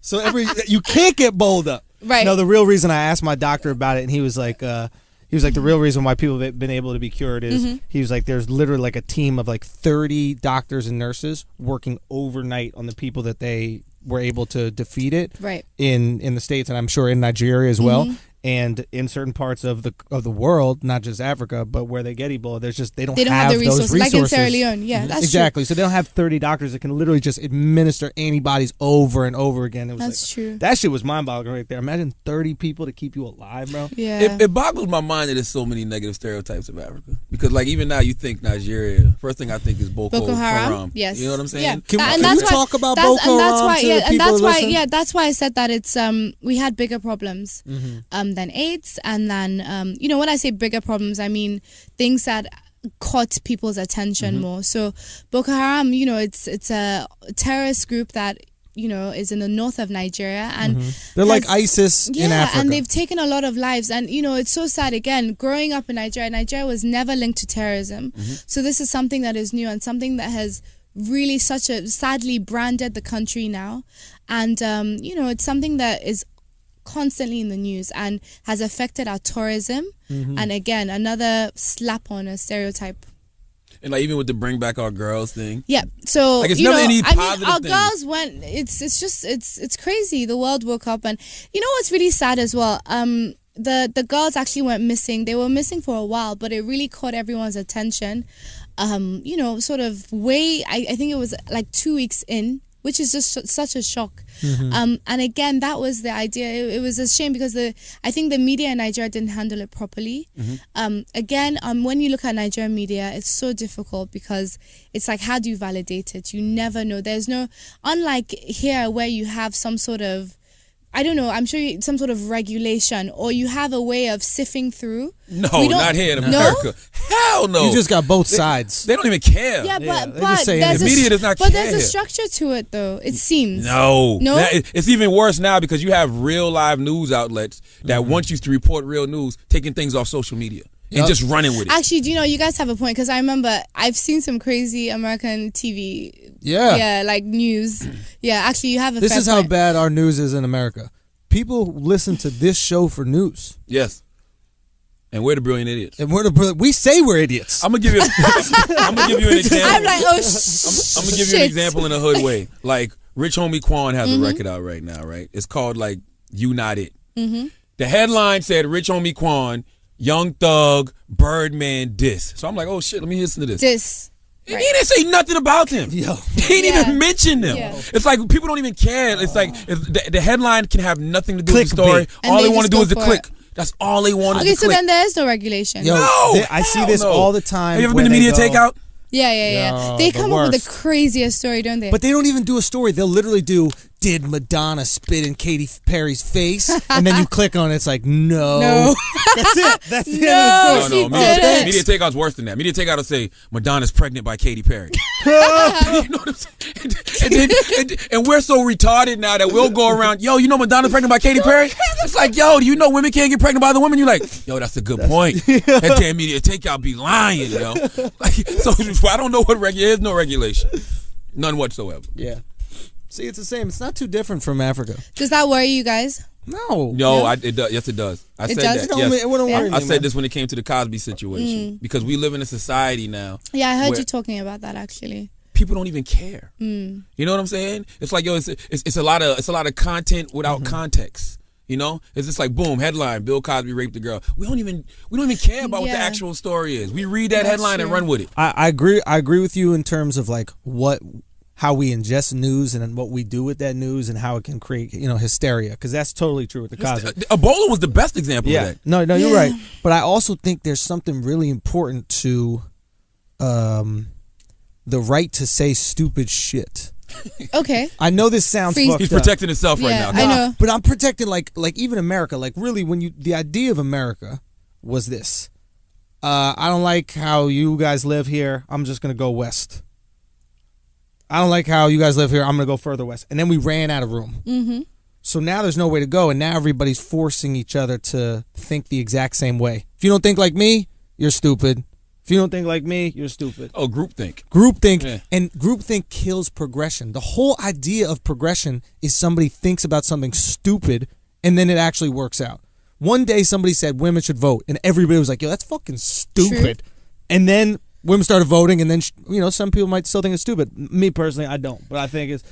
So you can't get bowled up. Right. No, the real reason I asked my doctor about it, and he was like, the real reason why people have been able to be cured is he was like, there's literally like a team of like 30 doctors and nurses working overnight on the people that they were able to defeat it. Right. In the States, and I'm sure in Nigeria as well. And in certain parts of the world, not just Africa, but where they get Ebola, they don't have the those resources. Like in Sierra Leone, yeah, that's exactly. So they don't have 30 doctors that can literally just administer antibodies over and over again. It was That's true. That shit was mind-boggling right there. Imagine 30 people to keep you alive, bro. Yeah. It boggles my mind that there's so many negative stereotypes of Africa. Because like even now you think Nigeria, first thing I think is Boko Haram. Yes. You know what I'm saying? Yeah. Can that's we why- talk about that's- Boko and that's Haram why, to yeah, the and people that's who why, listen? yeah, that's why I said that it's we had bigger problems than AIDS, and then you know, when I say bigger problems, I mean things that caught people's attention more. So Boko Haram, you know, it's a terrorist group that, you know, is in the north of Nigeria, and They're like ISIS in Africa. and they've taken a lot of lives. And you know, it's so sad. Again, growing up in Nigeria was never linked to terrorism. So this is something that is new and something that has really sadly branded the country now. And you know, it's something that is constantly in the news and has affected our tourism. And again, another slap on a stereotype. And like even with the bring back our girls thing. Yeah. So Like, it's you never know, any I mean, positive our thing. girls went. It's crazy. The world woke up, and you know what's really sad as well. The girls actually went missing. They were missing for a while, but it really caught everyone's attention. You know, sort of I think it was like 2 weeks in, which is just such a shock. And again, that was the idea. It was a shame because I think the media in Nigeria didn't handle it properly. Again, when you look at Nigerian media, it's so difficult because it's like, how do you validate it? You never know. There's no, unlike here where you have some sort of, I don't know, I'm sure some sort of regulation, or you have a way of sifting through. No, not here in America. Hell no. You just got both sides. They don't even care. Yeah, they but just say there's the media does not but care. there's a structure to it, though. It seems. No. No? It's even worse now because you have real live news outlets that want you to report real news, taking things off social media and just running with it. Actually, do you know, you guys have a point, because I remember I've seen some crazy American TV. Yeah. Like news. Yeah, actually, you have a This fair is how point. bad our news is in America. People listen to this show for news. Yes. And we're the brilliant idiots. And we say we're idiots. I'm gonna give you an example. I'm like, oh, I'm gonna give you an example in a hood way. Like Rich Homie Quan has a record out right now, right? It's called like You Not It. The headline said Rich Homie Quan, Young Thug, Birdman diss. So I'm like, oh shit, let me listen to this. this. He didn't say nothing about them. Yo. He didn't even mention them. Yeah. It's like people don't even care. It's like the headline can have nothing to do with the story. Clickbait. And All they they want to just do go is to for click. That's all they want Okay, is to so click. then there is no regulation. Yo, No, I see hell this no. all the time. Have you ever where been to they Media go- Takeout? Yeah. Yo, They the come up with worst. the craziest story, don't they? But they don't even do a story. They'll literally do, did Madonna spit in Katy Perry's face? And then you click on it, it's like, no. No. That's it. That's the No, end of the No, story. no. she didn't. Media Takeout's worse than that. Media Takeout will say Madonna's pregnant by Katy Perry. You know what I'm saying? And we're so retarded now that we'll go around, yo, you know Madonna's pregnant by Katy Perry? It's like, yo, do you know women can't get pregnant by other women? You're like, yo, that's a good point. That damn Media Takeout be lying, yo. Like, so I don't know what there's no regulation. None whatsoever. Yeah. See, it's the same. It's not too different from Africa. Does that worry you guys? No. No, it does. Yes, it does. I It said does? that. It Yes. wouldn't worry me, I said man. this when it came to the Cosby situation because we live in a society now. Yeah, I heard where you talking about that actually. People don't even care. You know what I'm saying? It's like, yo, it's a lot of content without context. You know, it's just like boom, headline: Bill Cosby raped a girl. We don't even care about what the Yeah. actual story is. We read that That's headline and true. run with it. I agree. I agree with you in terms of like how we ingest news and what we do with that news and how it can create hysteria, because that's totally true with the Cosby. Ebola was the best example of Yeah, that. no, you're Yeah. right. But I also think there's something really important to the right to say stupid shit. Okay. I know this sounds Free- fucked He's up. protecting himself right Yeah, now. I know. But I'm protecting like even America. Like really, the idea of America was this. I don't like how you guys live here. I'm just gonna go west. I don't like how you guys live here. I'm gonna go further west. And then we ran out of room. Mm-hmm. So now there's no way to go, and now everybody's forcing each other to think the exact same way. If you don't think like me, you're stupid. If you don't think like me, you're stupid. Oh, groupthink. Groupthink, Yeah. and groupthink kills progression. The whole idea of progression is somebody thinks about something stupid, and then it actually works out. One day somebody said women should vote, and everybody was like, yo, that's fucking stupid. True. And then women started voting, and then some people might still think it's stupid. Me personally, I don't, but I think it's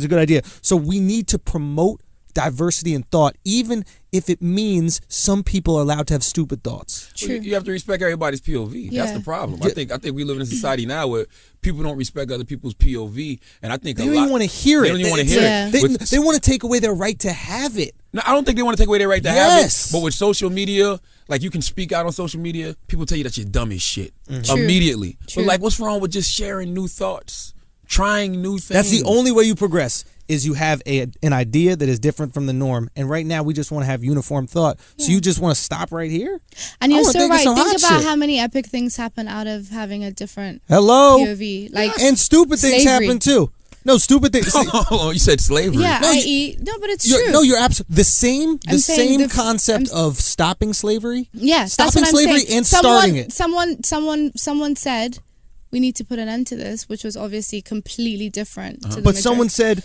a good idea. So we need to promote diversity in thought, even if it means some people are allowed to have stupid thoughts. Well, you have to respect everybody's POV. Yeah. That's the problem. I think we live in a society now where people don't respect other people's POV, and I think They don't even want to hear it. They don't even want to hear Yeah. it. They want to take away their right to have it. No, I don't think they want to take away their right to have Yes. it. But with social media, like you can speak out on social media, people tell you that you're dumb as shit True. immediately. True. But like, what's wrong with just sharing new thoughts, trying new things? That's the only way you progress, is you have an idea that is different from the norm. And right now we just want to have uniform thought. So you just want to stop right here? And I you're wanna so think of right. some Think hot about shit. how many epic things happen out of having a different Hello? POV. Like, And stupid things slavery. happen too. No, stupid things. Oh, you said slavery. yeah, No, but it's true. You're absolutely the same. The I'm saying same concept of stopping slavery. Yeah, stopping that's what slavery I'm saying. and starting it. Someone said we need to put an end to this, which was obviously completely different. To the But someone said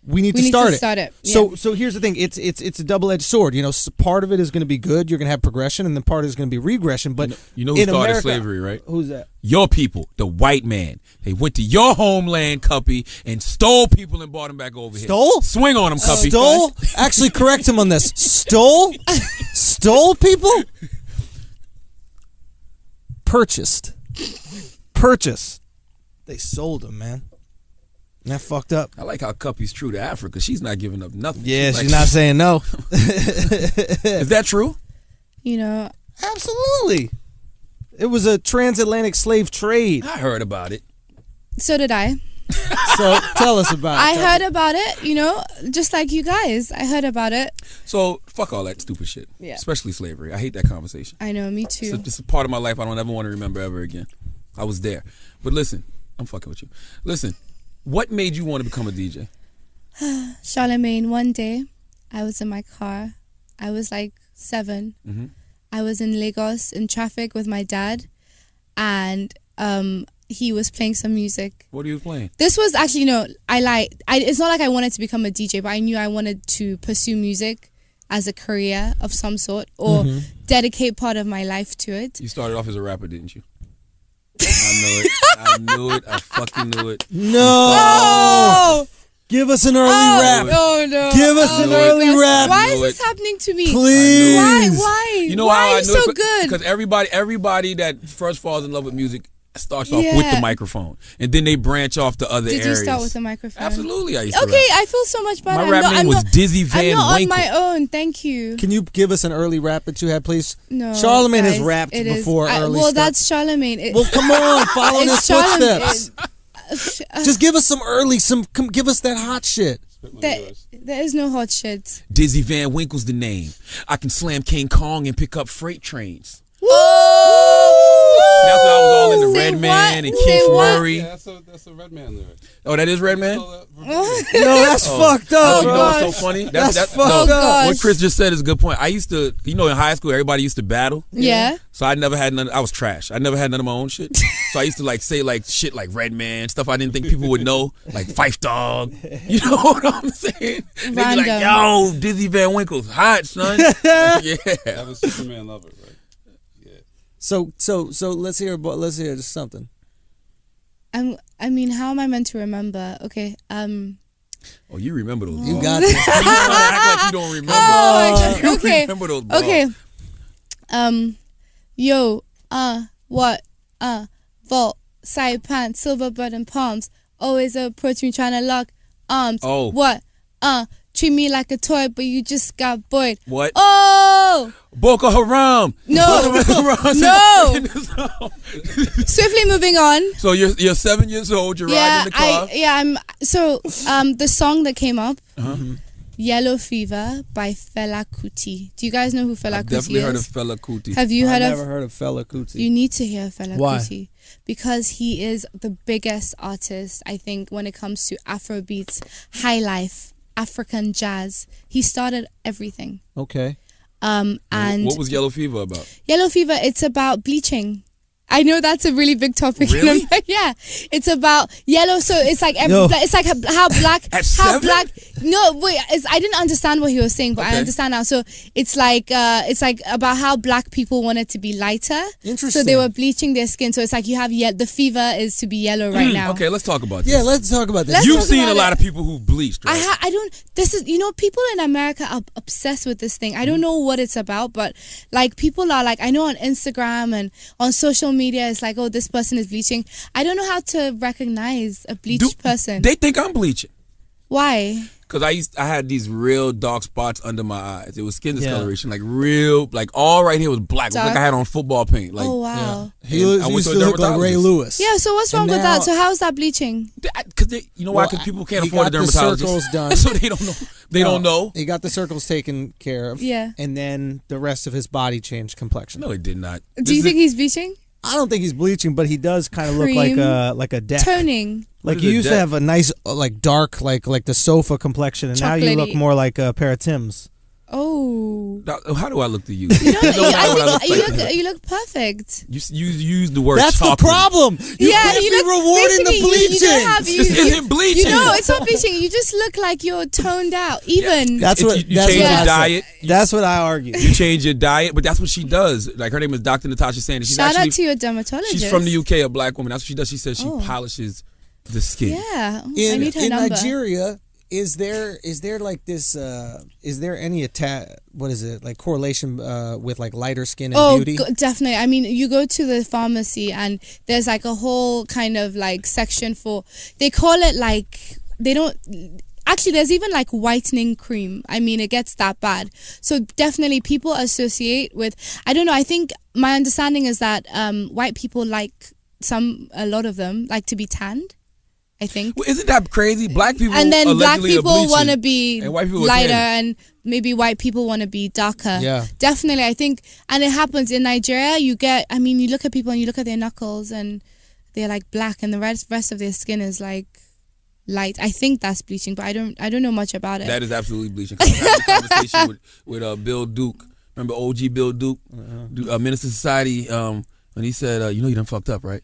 we need to start it. So here's the thing. It's a double-edged sword. Part of it is going to be good. You're going to have progression, and then part is going to be regression. But you know who started slavery, right? Who's that? Your people, the white man. They went to your homeland, Cuppy, and stole people and brought them back over here. Stole? Swing on them, Cuppy. Stole? Actually, correct him on this. Stole? Stole people? Purchased. They sold them, man. That fucked up. I like how Cuppy's true to Africa. She's not giving up nothing. Yeah, she's not saying no. Is that true? Absolutely. It was a transatlantic slave trade. I heard about it. So did I. So tell us about it. I heard about it, just like you guys. I heard about it. So fuck all that stupid shit. Yeah. Especially slavery. I hate that conversation. I know, me too. It's a part of my life I don't ever want to remember ever again. I was there. But listen, I'm fucking with you. Listen, what made you want to become a DJ? Charlamagne, one day, I was in my car. I was like 7. Mm-hmm. I was in Lagos in traffic with my dad, and he was playing some music. What are you playing? This was actually, it's not like I wanted to become a DJ, but I knew I wanted to pursue music as a career of some sort, or dedicate part of my life to it. You started off as a rapper, didn't you? I knew it. I fucking knew it. No! Give us an early rap. No. Give us an early rap. Why is this happening to me? Please. Why? You know Why how are I you knew so it? good? Because everybody that first falls in love with music starts off with the microphone, and then they branch off to other areas. Did you start with the microphone? Absolutely, I used to Okay, rap. I feel so much better. My rap name was Dizzy Van I'm not Winkle. on my own. Thank you. Can you give us an early rap that you had, please? No. Charlamagne has guys, rapped it is- before early Well, stuff. that's Charlamagne. Well, come on, follow in his It's Charlamagne. footsteps. Just give us some early, give us that hot shit. There is no hot shit. Dizzy Van Winkle's the name. I can slam King Kong and pick up freight trains. That's when I was all into Say Redman what? and Say Keith what? Murray. Yeah, that's a Redman lyric. Oh, that is Redman? No, that's fucked up. You know bro. what's so funny? That's fucked up. gosh. What Chris just said is a good point. I used to, in high school, everybody used to battle. Yeah. So I never had none. I was trash. I never had none of my own shit. So I used to say shit like Redman, stuff I didn't think people would know, like Fife Dog. You know what I'm saying? They'd be like, yo, Dizzy Van Winkle's hot, son. Yeah. That was Superman Lover, right? Yeah. So let's hear just something. I mean, how am I meant to remember? Okay. Oh, you remember those? You bars. got this. You act like you don't remember. Oh, You okay. remember those bars. Okay. What? Vault, side pants, silver button palms. Always approach me trying to lock arms. Oh. What? Treat me like a toy, but you just got bored. What? Oh! Boko Haram. No. No. Swiftly moving on. So you're 7 years old. You're riding in the car. I'm. So the song that came up, Uh-huh. Yellow Fever by Fela Kuti. Do you guys know who Fela I've Kuti definitely is? heard of Fela Kuti. Have you heard I've of? never heard of Fela Kuti. You need to hear Fela Why? Kuti because he is the biggest artist, I think, when it comes to Afrobeats, high life, African jazz. He started everything. Okay. And What was Yellow Fever about? Yellow Fever, it's about bleaching. I know that's a really big topic. Really? Yeah, it's about yellow. So it's like No. it's like how black, At how 7? black. No, wait. I didn't understand what he was saying, but I Okay. understand now. So it's like about how black people wanted to be lighter. Interesting. So they were bleaching their skin. So it's like you have the fever is to be yellow right now. Okay, let's talk about this. Yeah, let's talk about this. Let's You've talk seen a about lot it. of people who've bleached, right? I don't. This is people in America are obsessed with this thing. I don't know what it's about, but like people are like I know on Instagram and on social media, it's like, oh, this person is bleaching. I don't know how to recognize a bleached person. They think I'm bleaching. Why? Because I had these real dark spots under my eyes. It was skin Yeah. discoloration, like all right here was black. It was like Dark? I had on football paint. Like, Oh wow. He And used I went to to a look like Ray dermatologist. Lewis. Yeah, so what's And wrong with now- that? So how is that bleaching? because you know why? Because Well, people can't he afford a got the dermatologist, circles done. so they don't know. They don't know. He got the circles taken care of. Yeah. And then the rest of his body changed complexion. No, it did not. Do you think he's bleaching? I don't think he's bleaching, but he does kind of look Cream. like a deck. Toning. Like What you is a used to deck? have a nice like dark like the sofa complexion, and now you look Chocolatey. more like a pair of Tims. Oh. Now, how do I look to you? You don't, I think you look perfect. You use the word That's chocolate. the problem. You can't you be look rewarding the basically, bleaching. You don't have, This isn't bleaching. You know, it's not bleaching. You just look like you're toned out. Even. That's what you that's change what your I diet. said. That's what I argue. You change your diet, but that's what she does. Like her name is Dr. Natasha Sanders. She's Shout actually, out to your dermatologist. She's from the UK, a black woman. That's what she does. She says she polishes the skin. Yeah. I In need her number. Nigeria, is there like this? Is there any correlation with like lighter skin and beauty? Definitely. I mean, you go to the pharmacy and there's like a whole kind of like section for. They call it like they don't. Actually, there's even like whitening cream. I mean, it gets that bad. So definitely people associate with, I don't know, I think my understanding is that white people a lot of them like to be tanned, I think. Well, isn't that crazy? Black people And then black allegedly are people bleaching, want to be and white people are lighter tanning. and maybe white people want to be darker. Yeah. Definitely, I think, and it happens in Nigeria. You look at people and you look at their knuckles and they're like black and the rest of their skin is like light. I think that's bleaching, but I don't know much about it. That is absolutely bleaching. I was having a conversation with Bill Duke. Remember OG Bill Duke, Minister Society, when he said, you done fucked up, right?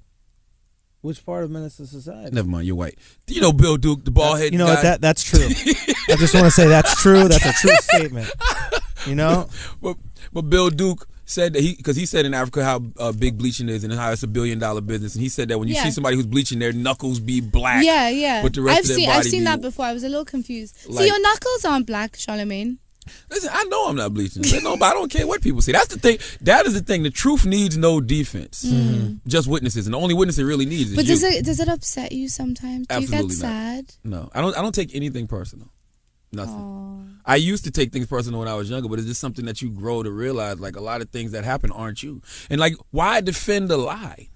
Which part of Minister Society? Never mind, you're white. You know Bill Duke, the bald head. You know guy? what? That's true. I just want to say that's true. That's a true statement. You know? But Bill Duke said that because he said in Africa how big bleaching is and how it's $1 billion business, and he said that when you see somebody who's bleaching, their knuckles be black. Yeah. But the rest of their body I've seen that before. I was a little confused. Like, see, your knuckles aren't black, Charlamagne. Listen, I know I'm not bleaching. But I don't care what people say. That's the thing. That is the thing. The truth needs no defense. Just witnesses, and the only witness it really needs is But you. does it upset you sometimes? Do Absolutely you get sad? No, I don't take anything personal. Nothing. Aww. I used to take things personal when I was younger, but it's just something that you grow to realize. Like a lot of things that happen aren't you, and like why defend a lie?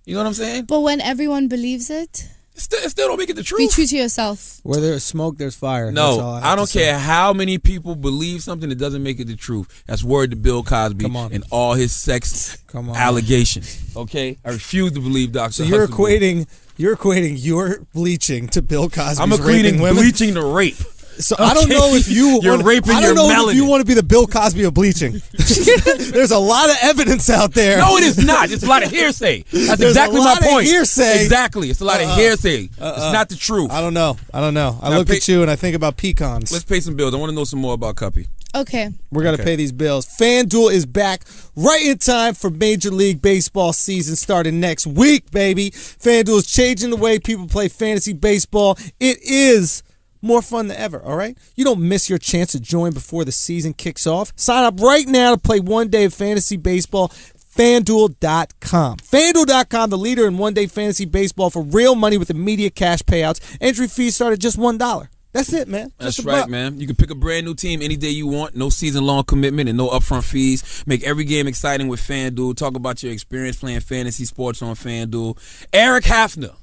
You know what I'm saying? But when everyone believes it, It still don't make it the truth. be true to yourself. Where there's smoke, there's fire. That's No, all I don't care how many people believe something that doesn't make it the truth. That's word to Bill Cosby and all his sex allegations. Okay, I refuse to believe Dr. So you're Huxtable. equating your bleaching to Bill Cosby's I'm equating raping women? bleaching to rape. So I don't know if you You're raping I don't your know melanin. if you want to be the Bill Cosby of bleaching. There's a lot of evidence out there. No, it is not. It's a lot of hearsay. That's There's exactly a lot my of point. hearsay. Exactly. It's a lot of hearsay. It's not the truth. I don't know. I Now look at you and I think about pecans. Let's pay some bills. I want to know some more about Cuppy. Okay. We're going to pay these bills. FanDuel is back right in time for Major League Baseball season starting next week, baby. FanDuel is changing the way people play fantasy baseball. It is more fun than ever, all right? You don't miss your chance to join before the season kicks off. Sign up right now to play one day of fantasy baseball. FanDuel.com. FanDuel.com, the leader in one-day fantasy baseball for real money with immediate cash payouts. Entry fees start at just $1. That's it, man. That's right, man. You can pick a brand new team any day you want. No season-long commitment and no upfront fees. Make every game exciting with FanDuel. Talk about your experience playing fantasy sports on FanDuel. Eric Hafner.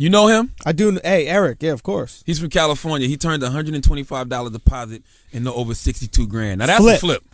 You know him? I do. Hey, Eric. Yeah, of course. He's from California. He turned a $125 deposit into over $62,000. Now that's a flip.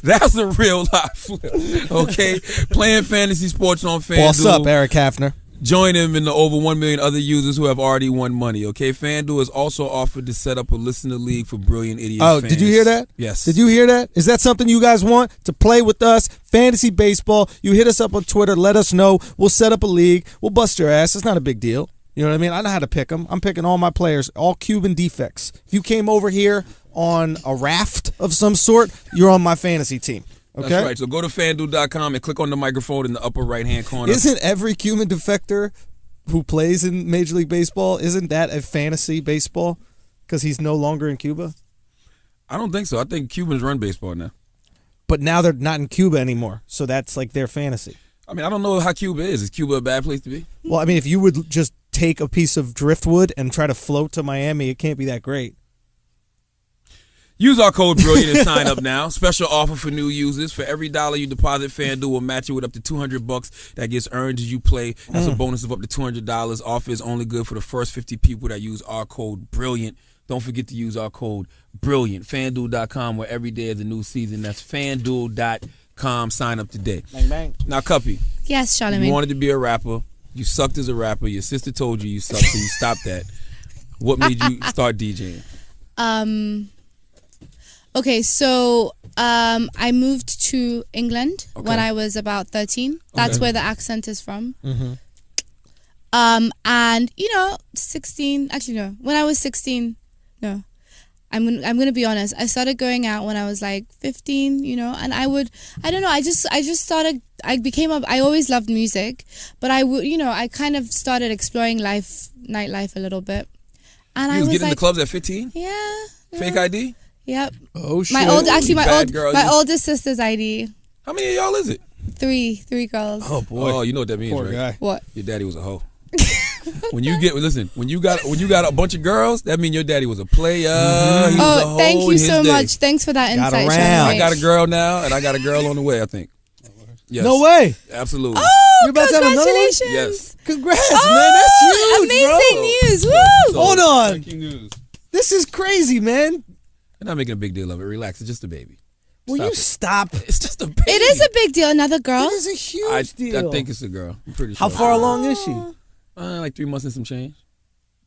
that's a real life flip. Okay, playing fantasy sports on FanDuel. What's up, Eric Hafner? Join him in the over 1 million other users who have already won money. Okay, FanDuel has also offered to set up a listener league for brilliant idiots. Oh, fans. did you hear that? Yes. Did you hear that? Is that something you guys want to play with us? Fantasy baseball. You hit us up on Twitter. Let us know. We'll set up a league. We'll bust your ass. It's not a big deal. You know what I mean? I know how to pick them. I'm picking all my players, all Cuban defects. If you came over here on a raft of some sort, you're on my fantasy team. Okay? That's right. So go to FanDuel.com and click on the microphone in the upper right-hand corner. Isn't every Cuban defector who plays in Major League Baseball, isn't that a fantasy baseball? Because he's no longer in Cuba? I don't think so. I think Cubans run baseball now. But now they're not in Cuba anymore, so that's like their fantasy. I mean, I don't know how Cuba is. Is Cuba a bad place to be? Well, I mean, if you would just take a piece of driftwood and try to float to Miami, it can't be that great. Use our code BRILLIANT and sign up now. Special offer for new users. For every $1 you deposit, FanDuel will match it with up to $200 that gets earned as you play. That's a bonus of up to $200. Offer is only good for the first 50 people that use our code BRILLIANT. Don't forget to use our code BRILLIANT. FanDuel.com, where every day is a new season. That's FanDuel.com. Sign up today. Bang, bang. Now, Cuppy. Yes, Charlamagne. You wanted to be a rapper. You sucked as a rapper. Your sister told you sucked, so you stopped that. What made you start DJing? Okay, so I moved to England when I was about 13. That's where the accent is from. Mm-hmm. And 16. Actually, no. When I was 16, no. I'm gonna be honest. I started going out when I was like 15. And I don't know. I just started. I always loved music, but I kind of started exploring nightlife a little bit. And you was getting in the clubs at 15? Yeah. Fake ID? Yep. Oh shit! My oldest sister's ID. How many of y'all is it? Three girls. Oh boy! Oh, you know what that means, Poor right? guy. What? Your daddy was a hoe. When you got a bunch of girls, that means your daddy was a player. Mm-hmm. He was a hoe thank you in his so day. much. Thanks for that Got insight. around. I got a girl now, and I got a girl on the way, I think. Yes. No way! Absolutely. Oh, You're about to have another one? congratulations! Yes. Congrats, man! That's huge, Amazing bro. news! Woo! Hold on, Breaking news. this is crazy, man. I'm not making a big deal of it. Relax. It's just a baby. Will you stop? It's just a baby. It is a big deal. Another girl. It is a huge deal. I think it's a girl. I'm pretty How sure. far along is she? Like 3 months and some change.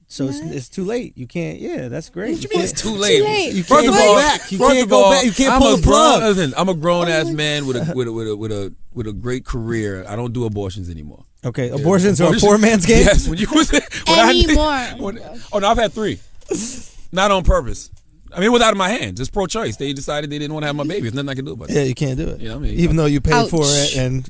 So it's too late. You can't. Yeah, that's great. What you mean it's too late? Too late. You First can't of go all, back. You first can't of go all, back. You can't I'm pull a the plug. Listen, I'm a grown ass man with a great career. I don't do abortions anymore. Okay, abortions are a poor man's game. Yes, when you was Anymore. Oh no, I've had 3. Not on purpose. I mean, it was out of my hands. It's pro-choice. They decided they didn't want to have my baby. There's nothing I can do about it. Yeah, you can't do it. You know what I mean? Even though you paid Ouch. for it and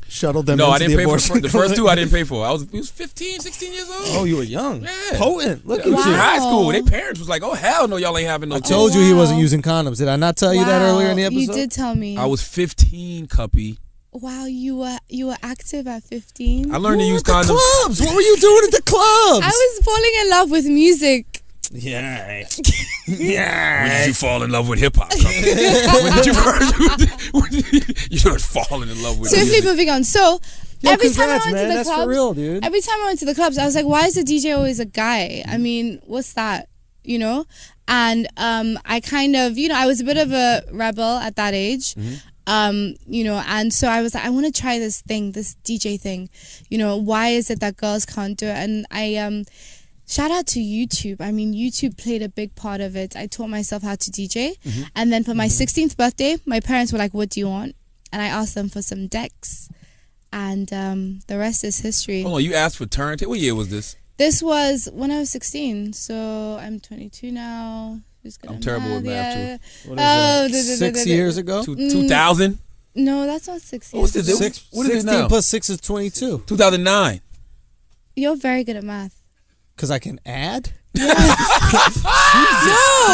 shuttled them No, into I didn't the pay abortion for the first 2. I clinic. didn't pay for. I was 15, 16 years old. Oh, you were young. Yeah. Potent. Look I was at in you. high school. Their parents was like, "Oh hell no, y'all ain't having no." I kids." told you he wow. wasn't using condoms. Did I not tell you that earlier in the episode? You did tell me. I was 15, Cuppy. Wow, you were active at 15. I learned to use At the condoms. clubs. What were you doing at the clubs? I was falling in love with music. Yeah. When did you fall in love with hip hop? When did you first? You started falling in love with Swiftly music. moving on. So Yo, every time I congrats, went man. to the That's clubs, for real, dude. every time I went to the clubs, I was like, why is the DJ always a guy? I mean, what's that? And I kind of, I was a bit of a rebel at that age. And so I was like, I want to try this DJ thing. Why is it that girls can't do it? And I shout out to YouTube. I mean, YouTube played a big part of it. I taught myself how to DJ. And then for my 16th birthday, my parents were like, what do you want? And I asked them for some decks. And the rest is history. Hold on, you asked for turntable. What year was this? This was when I was 16. So I'm 22 now. I'm terrible with math too. What is that? 6 years ago? 2000? No, that's not 6 years. What's this? ago. What is it 16 now? plus 6 is 22. 2009. You're very good at math. Because I can add? No,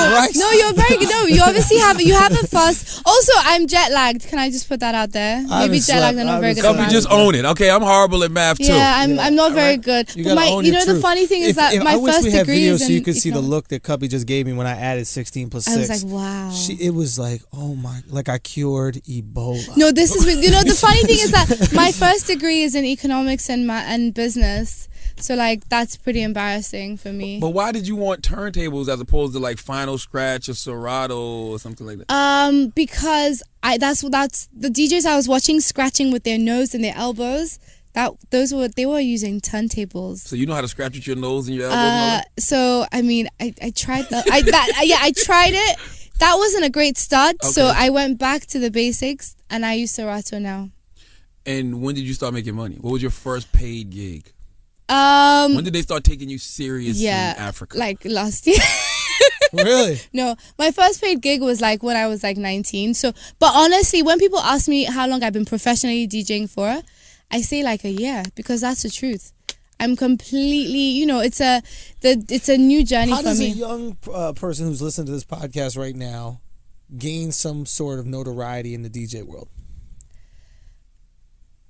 Christ. no, you're very good. No, you obviously have a fast. Also, I'm jet lagged. Can I just put that out there? I Maybe haven't jet lagged and slept. not very I good haven't at Cuppy, math. just own it. Okay, I'm horrible at math too. Yeah, I'm not very good. You But gotta own your the truth. funny thing is that If my I wish first we had degree video is so you in could see the economics. look that Cuppy just gave me when I added 16 plus 6. I was like, wow. It was like, oh my, like I cured Ebola. No, this is the funny thing is that my first degree is in economics and business. So like that's pretty embarrassing for me. But why did you want turntables as opposed to like Final Scratch or Serato or something like that? Because that's the DJs I was watching scratching with their nose and their elbows. They were using turntables. So you know how to scratch with your nose and your elbows? And all that? So I mean, I tried I tried it. That wasn't a great start. Okay. So I went back to the basics and I use Serato now. And when did you start making money? What was your first paid gig? When did they start taking you serious in Africa? Like last year. Really? No, my first paid gig was like when I was like 19. So, but honestly, when people ask me how long I've been professionally DJing for, I say like a year because that's the truth. I'm completely, it's a new journey How for does me. a young person who's listening to this podcast right now gain some sort of notoriety in the DJ world?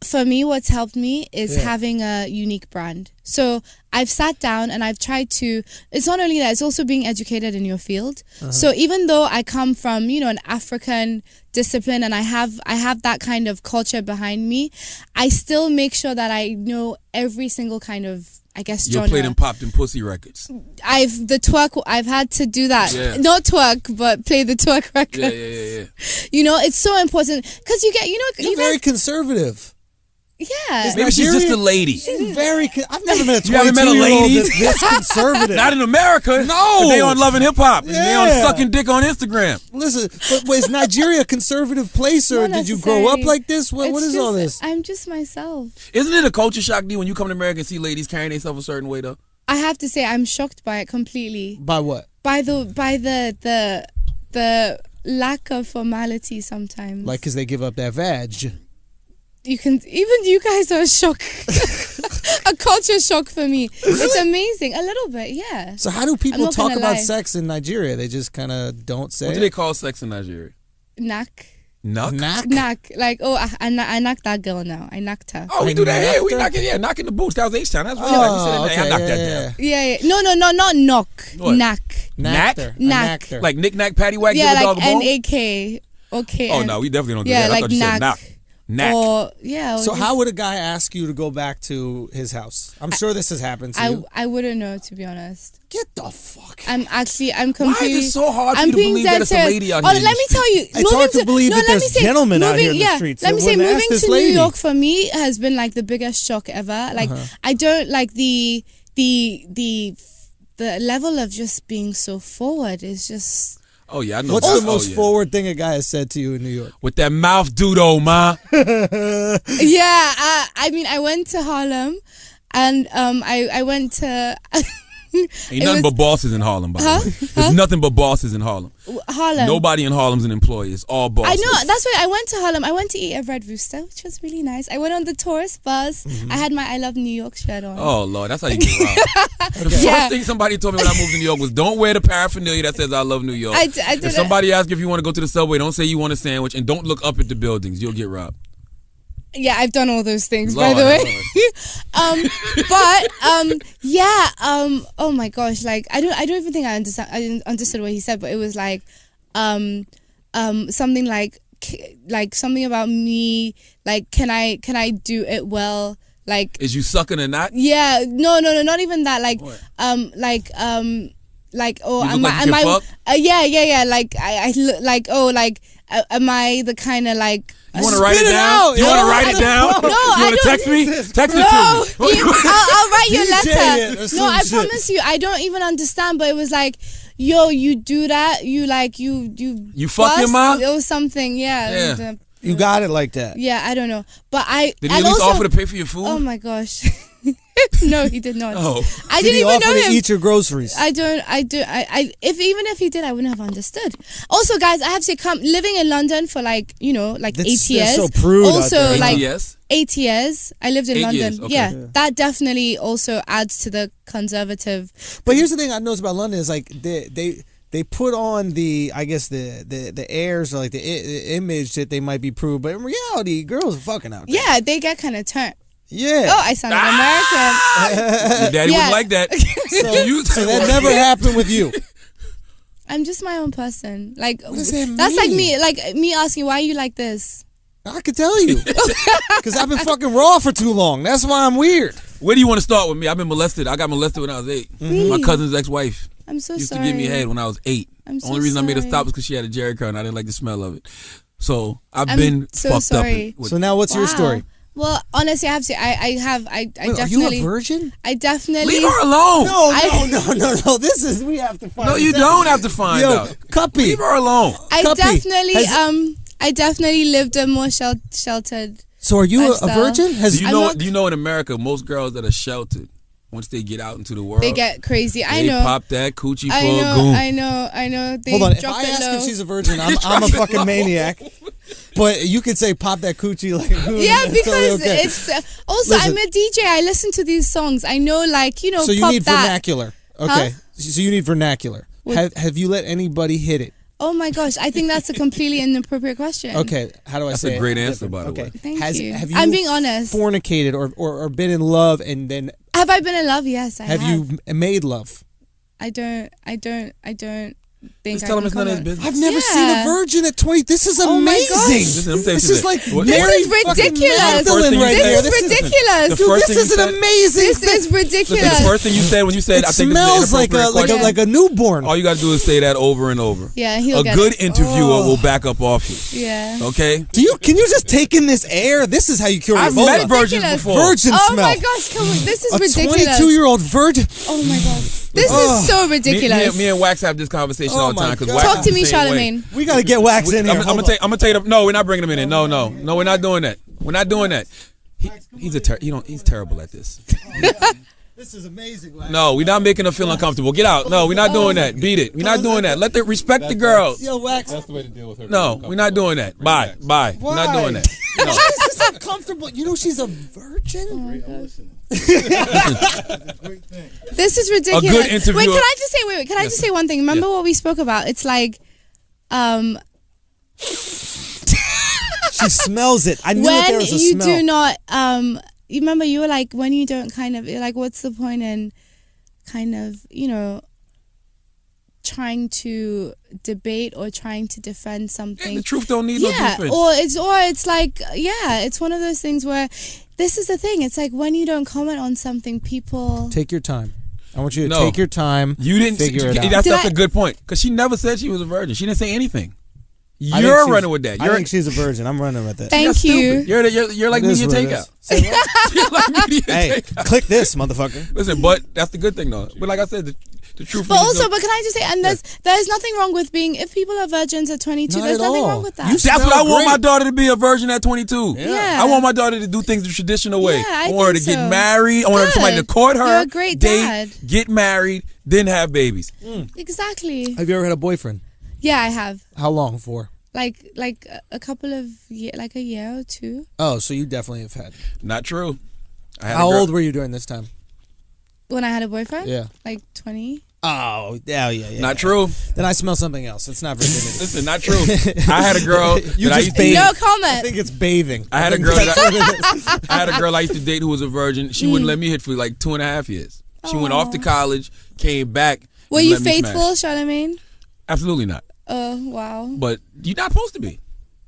For me, what's helped me is having a unique brand. So I've sat down and I've tried to, it's not only that, it's also being educated in your field. So even though I come from, an African discipline and I have that kind of culture behind me, I still make sure that I know every single kind of, I guess, You genre. played and popped in pussy records. I've had to do that. Yeah. Not twerk, but play the twerk record. Yeah. It's so important because you get, You're very conservative. Yeah. Maybe she's just a lady. She's very. I've never met a You haven't met a 22-year-old lady? that's this conservative. Not in America. No. But they on Love and Hip Hop. They on Yeah. sucking dick on Instagram. Listen, but is Nigeria a conservative place, or Not did you grow up necessarily. like this? What It's is all this? I'm just myself. Isn't it a culture shock, D, when you come to America and see ladies carrying themselves a certain way, though? I have to say I'm shocked by it completely. By what? By the lack of formality sometimes. Like, because they give up that vag. Even you guys are a shock. A culture shock for me. It's amazing. A little bit, yeah. So how do I'm people not talk gonna about lie. sex in Nigeria? They just kind of don't say What do it? they call sex in Nigeria? Knack. Knuck? Knack? Like, oh, I knocked that girl now. I knocked her. Oh, we do that here. We Knocked her? knocking the boots. That was H-Town. That's what we said. okay, I knocked that yeah, down. Yeah. No, not knock. What? Knack. Knack? Knack. Knack. Like knick-knack, paddywhack, Yeah, give a like dog a bone? N-A-K. Okay. Oh, no, we definitely don't do Yeah, that. I like thought you said knock. Knack. Or, yeah. or So just- how would a guy ask you to go back to his house? I'm sure this has happened to you. I wouldn't know, to be honest. Get the fuck. I'm Why completely. is it so hard for I'm you to being believe dead that it's a serious. lady out Oh, here? in let the me street? tell you. It's hard to believe that let me there's say, gentlemen out moving, here in the yeah, streets Let that me say, wouldn't ask moving this to lady. New York for me has been like the biggest shock ever. Like, I don't like the level of just being so forward is just. Oh, yeah, I know. What's that. the most yeah. forward thing a guy has said to you in New York? With that mouth doodle, ma. Yeah, I mean, I went to Harlem, and I went to. Ain't nothing but bosses in Harlem, by the way. There's nothing but bosses in Harlem. Harlem. Nobody in Harlem's an employee. It's all bosses. I know. That's why I went to Harlem. I went to eat a Red Rooster, which was really nice. I went on the tourist bus. I had my I Love New York shirt on. Oh, Lord. That's how you get robbed. The first Yeah. thing somebody told me when I moved to New York was don't wear the paraphernalia that says I love New York. I did If somebody asks if you want to go to the subway, don't say you want a sandwich, and don't look up at the buildings. You'll get robbed. Yeah, I've done all those things, Lord, by the way. Lord. Oh my gosh, like I don't even think I didn't understood what he said, but it was like something like something about me, like can I do it well, like Is you sucking or not? yeah, no, not even that, like What? like oh You am look I like you can fuck? yeah like I look like oh like am I the kind of like You want to write it Spit it down? out. You No, want to write I it down? don't- no, You I want to don't- text me? Text it No, to me. I'll write you a DJ it letter. or No, some I shit. promise you, I don't even understand. But it was like, yo, you do that, you like you fuck your bust mom? or something, yeah. Yeah. And, You got it like that. yeah, I don't know, but I Did he and at least also, offer to pay for your food? Oh my gosh, no, he did not. Oh. I Did didn't he even offer know to him. eat your groceries? Even if he did, I wouldn't have understood. Also, guys, I have to come living in London for like 8 That's- years. they're so prude out also, there. like yes. 8 years. I lived in 8 London. years, okay. Yeah, that definitely also adds to the conservative. But here's the thing I noticed about London is like they put on the I guess the airs or like the image that they might be prude, but in reality, girls are fucking out there. Yeah, they get kind of turned. Yeah. Oh, I sounded American. Your daddy Yeah. wouldn't like that. So that never happened with you. I'm just my own person. Like does that that's like mean? me asking why you like this. I could tell you. Because I've been fucking raw for too long. That's why I'm weird. Where do you want to start with me? I've been molested. I got molested when I was 8. Really? My cousin's ex-wife I'm so used sorry. to give me head when I was 8. I'm so Only reason I made her sorry. stop was because she had a Jerry curl and I didn't like the smell of it. So I've I'm been so fucked sorry. up. With, So now what's your Wow. story? Well, honestly, I have to. I Wait, definitely. are you a virgin? I definitely. leave her alone. No. This is we have to find. No, you don't have to find Yo, out. Cuppy. Leave her alone. I Cuppy, definitely. I definitely lived a more sheltered. So are you a lifestyle. virgin? Do you I'm know? not- Do you know in America most girls that are sheltered, once they get out into the world, They get crazy. I they know. pop that coochie I full of know. goon. I know. They Hold on. If drop I it ask low. if she's a virgin, I'm a fucking maniac. But you could say pop that coochie like a goon. Yeah, and that's because totally okay. it's also Listen. I'm a DJ. I listen to these songs. I know, like So you pop need that. vernacular. Okay. So you need vernacular. Have you let anybody hit it? Oh my gosh, I think that's a completely inappropriate question. Okay. How do I That's say a great it? answer, by the Okay. way. Thank you. Have you I'm being honest. fornicated or been in love and then Have I been in love? Yes, I have. have you made love? I don't. think Just I tell him can it's none of his comment. business. I've never seen Yeah. a virgin at 20. This is Oh my amazing. gosh. Listen, let me tell you This is something. like What- This Mary is ridiculous. fucking The first Magdalene thing right you here. said- This is ridiculous. The Dude, first this thing is you an said- amazing This thing. is Listen, the ridiculous. first thing you said when you said, I It think smells it's an like inappropriate question. like a newborn. All you got to do is say that over and over. Yeah, he'll A get good it. interviewer will back up off you. Yeah. Okay? Can you just take in this air? This is how you cure I've Ebola. met virgins Ridiculous. before. Virgin Oh smell. my gosh, come on. This is A ridiculous. 22-year-old virgin. Oh my god. This is so ridiculous. Me and Wax have this conversation Oh all the my time. 'Cause God. Wax Talk is to the me, same way. Charlamagne. We got to get Wax in here. I'm gonna tell you. No, we're not bringing him in. No, we're not doing that. We're not doing that. He's terrible at this. This is amazing. Wax. No, we're not making her feel uncomfortable. Get out. No, we're not doing that. Beat it. We're not doing that. Respect the girl. Yo, Wax. That's the way to deal with her. No, we're not doing that. Bye. We're not doing that. No. Why is this uncomfortable? You know she's a virgin? This is ridiculous. A good interviewer- Wait, can I just say? Wait. Can I just say one thing? Remember what we spoke about? It's like, She smells it. I knew that there when was a you smell. do not. You remember you were like, when you don't you're like, what's the point in kind of, trying to debate or trying to defend something? The truth don't need no defense. or it's like, it's one of those things where this is the thing. It's like when you don't comment on something, people. Take your time. I want you to No. take your time. You didn't figure it out. That's a good point. Because she never said she was a virgin. She didn't say anything. I think You're she's- running with that. I think she's a virgin. I'm running with it. Thank That's you. stupid. You're like It is media what it takeout. is. You're like media Hey, takeout. click this, motherfucker. Listen, but that's the good thing though. But like I said, the truth. But is also, no- but can I just say, and there's nothing wrong with being, if people are virgins at 22, Not there's at nothing all. wrong with that. You that's what I smell want my great. daughter to be, a virgin at 22. Yeah. I want my daughter to do things the traditional way. Yeah, I want her to think get so. married. I want her somebody to Good. court her, You're a great date, dad. get married, then have babies. Exactly. Have you ever had a boyfriend? Yeah, I have. How long for? Like a couple of like a year or two. Oh, so you definitely have had. Not true. I had a How girl- old were you during this time? When I had a boyfriend? Yeah. Like 20. Oh, yeah. Not true. Then I smell something else. It's not virginity. Listen, not true. I had a girl You that I just used to bathed. No I comment. think it's bathing. I had a think girl that's that- what it is. I had a girl I used to date who was a virgin. She wouldn't let me hit for like 2.5 years. She went off to college, came back. Were and you let me faithful, smash. Charlamagne? Absolutely not. Oh, wow. But you're not supposed to be.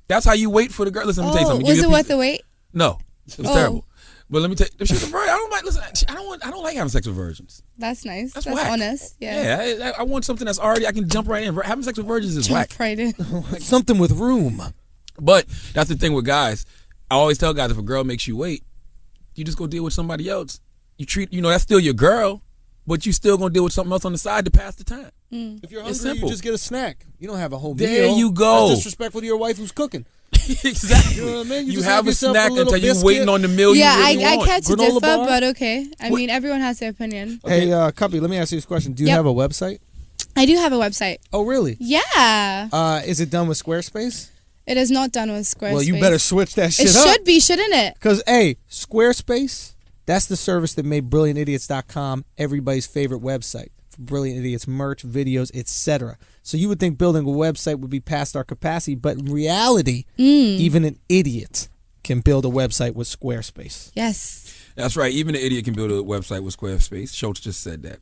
That's how you wait for the girl. Listen, let me tell you something. Was Give it you a worth the wait? No, it was Oh. terrible. But let me tell you, if she was a virgin, I don't like. Listen, I don't like having sex with virgins. That's nice. That's That's whack. honest. Yeah. Yeah, I want something that's already. I can jump right in. Having sex with virgins is Jump whack. right in. Something with room. But that's the thing with guys. I always tell guys, if a girl makes you wait, you just go deal with somebody else. That's still your girl, but you still gonna deal with something else on the side to pass the time. If you're It's hungry, you simple. just get a snack. You don't have a whole There meal. you go. That's disrespectful to your wife who's cooking. Exactly. You know what I mean? You You just have have a yourself a snack little until you're biscuit. waiting on the meal Yeah, you really I want. care to Granola differ, bar? but okay. I mean, everyone has their opinion. Hey, Cuppy, let me ask you this question. Do you Yep. have a website? I do have a website. Oh, really? Yeah. Is it done with Squarespace? It is not done with Squarespace. Well, you better switch that shit It up. should be, shouldn't it? Because, hey, Squarespace, that's the service that made BrilliantIdiots.com everybody's favorite website for Brilliant Idiots merch, videos, etc. So you would think building a website would be past our capacity, but in reality, even an idiot can build a website with Squarespace. Yes. That's right. Even an idiot can build a website with Squarespace. Schulz just said that.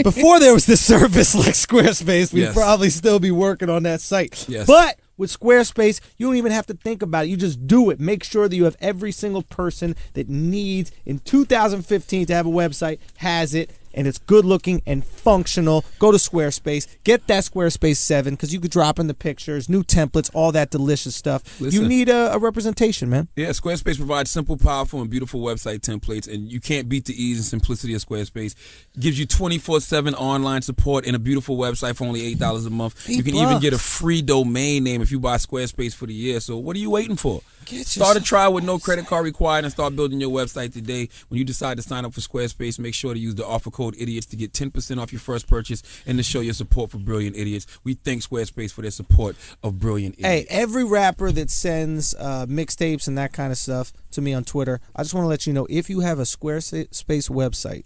Before there was this service like Squarespace, we'd Yes. probably still be working on that site. Yes. But with Squarespace, you don't even have to think about it. You just do it. Make sure that you have every single person that needs in 2015 to have a website has it, and it's good looking and functional. Go to Squarespace. Get that Squarespace 7 because you could drop in the pictures, new templates, all that delicious stuff. Listen. You need a representation, man. Yeah, Squarespace provides simple, powerful, and beautiful website templates, and you can't beat the ease and simplicity of Squarespace. Gives you 24/7 online support and a beautiful website for only $8 a month. You can even get a free domain name if you buy Squarespace for the year. So what are you waiting for? Start a trial with no credit card required and start building your website today. When you decide to sign up for Squarespace, make sure to use the offer code IDIOTS to get 10% off your first purchase and to show your support for Brilliant Idiots. We thank Squarespace for their support of Brilliant Idiots. Hey, every rapper that sends mixtapes and that kind of stuff to me on Twitter, I just want to let you know, if you have a Squarespace website,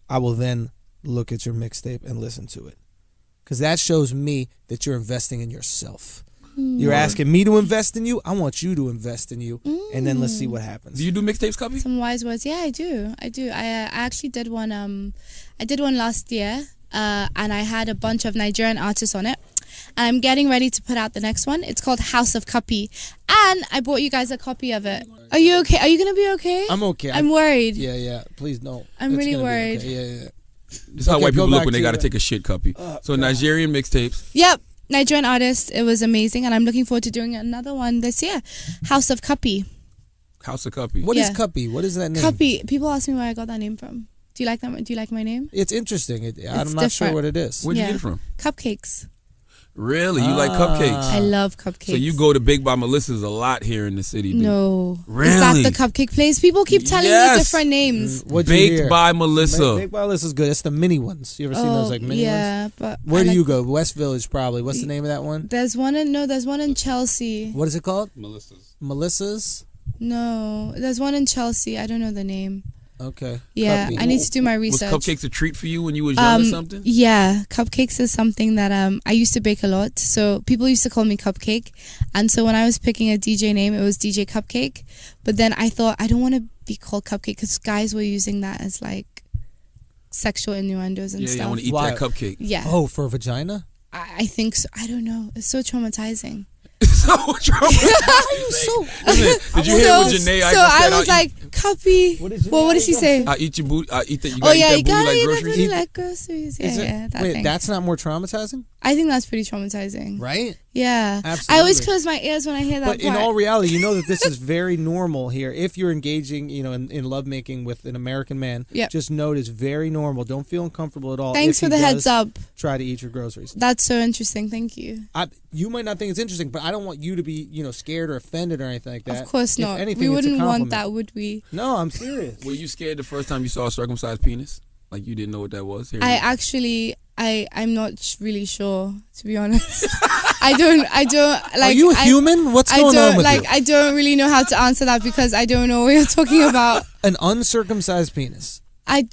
I will then look at your mixtape and listen to it. Because that shows me that you're investing in yourself. You're asking me to invest in you. I want you to invest in you. And then let's see what happens. Do you do mixtapes, Cuppy? Some wise words. Yeah, I do. I actually did one. I did one last year. and I had a bunch of Nigerian artists on it. And I'm getting ready to put out the next one. It's called House of Cuppy. And I brought you guys a copy of it. Are you okay? Are you going to be okay? I'm okay. I'm worried. Yeah. Please don't. I'm really worried. Okay. Yeah. This is how white people look when they got to take a shit, Cuppy. So Nigerian mixtapes. Yep. Nigerian artist. It was amazing. And I'm looking forward to doing another one this year. House of Cuppy. House of Cuppy. What is Cuppy? What is that name? Cuppy. People ask me where I got that name from. Do you like that? Do you like my name? It's interesting. I'm not sure what it is. Where'd you get it from? Cupcakes. Really? You like cupcakes? I love cupcakes. So you go to Big by Melissa's a lot here in the city, dude. No. Really? Is that the cupcake place? People keep telling me different names. Baked by Melissa. Baked by Melissa's good. It's the mini ones. You ever seen those like mini ones? But where do you go? West Village probably. What's the name of that one? There's one in Chelsea. What is it called? Melissa's. No, there's one in Chelsea. I don't know the name. Okay. Yeah, Cuppy. I need to do my research. Was cupcakes a treat for you when you was young or something? Yeah, cupcakes is something that I used to bake a lot. So people used to call me Cupcake. And so when I was picking a DJ name, it was DJ Cupcake. But then I thought, I don't want to be called Cupcake because guys were using that as like sexual innuendos and stuff. Yeah, I want to eat that cupcake. Yeah. Oh, for vagina? I think so. I don't know. It's so traumatizing. So did you hear what Janae So I was like, Cuppy. What did she say? I eat your booty. I eat that. You You gotta eat that booty like gotta groceries. eat like groceries. Yeah, that Wait, thing. that's not more traumatizing? I think that's pretty traumatizing. Right? Yeah. Absolutely. I always close my ears when I hear that But part. in all reality, you know that this is very normal here. If you're engaging, in lovemaking with an American man, just know it's very normal. Don't feel uncomfortable at all. Thanks for the heads up. Try to eat your groceries. That's so interesting. Thank you. You might not think it's interesting, but I don't want you to be, scared or offended or anything like that. Of course not. If anything, We it's a wouldn't want compliment. that, would we? No, I'm serious. Were you scared the first time you saw a circumcised penis? Like you didn't know what that was? I'm not really sure, to be honest. I don't like. Are you human? What's going on with you? I don't really know how to answer that because I don't know what you're talking about. An uncircumcised penis.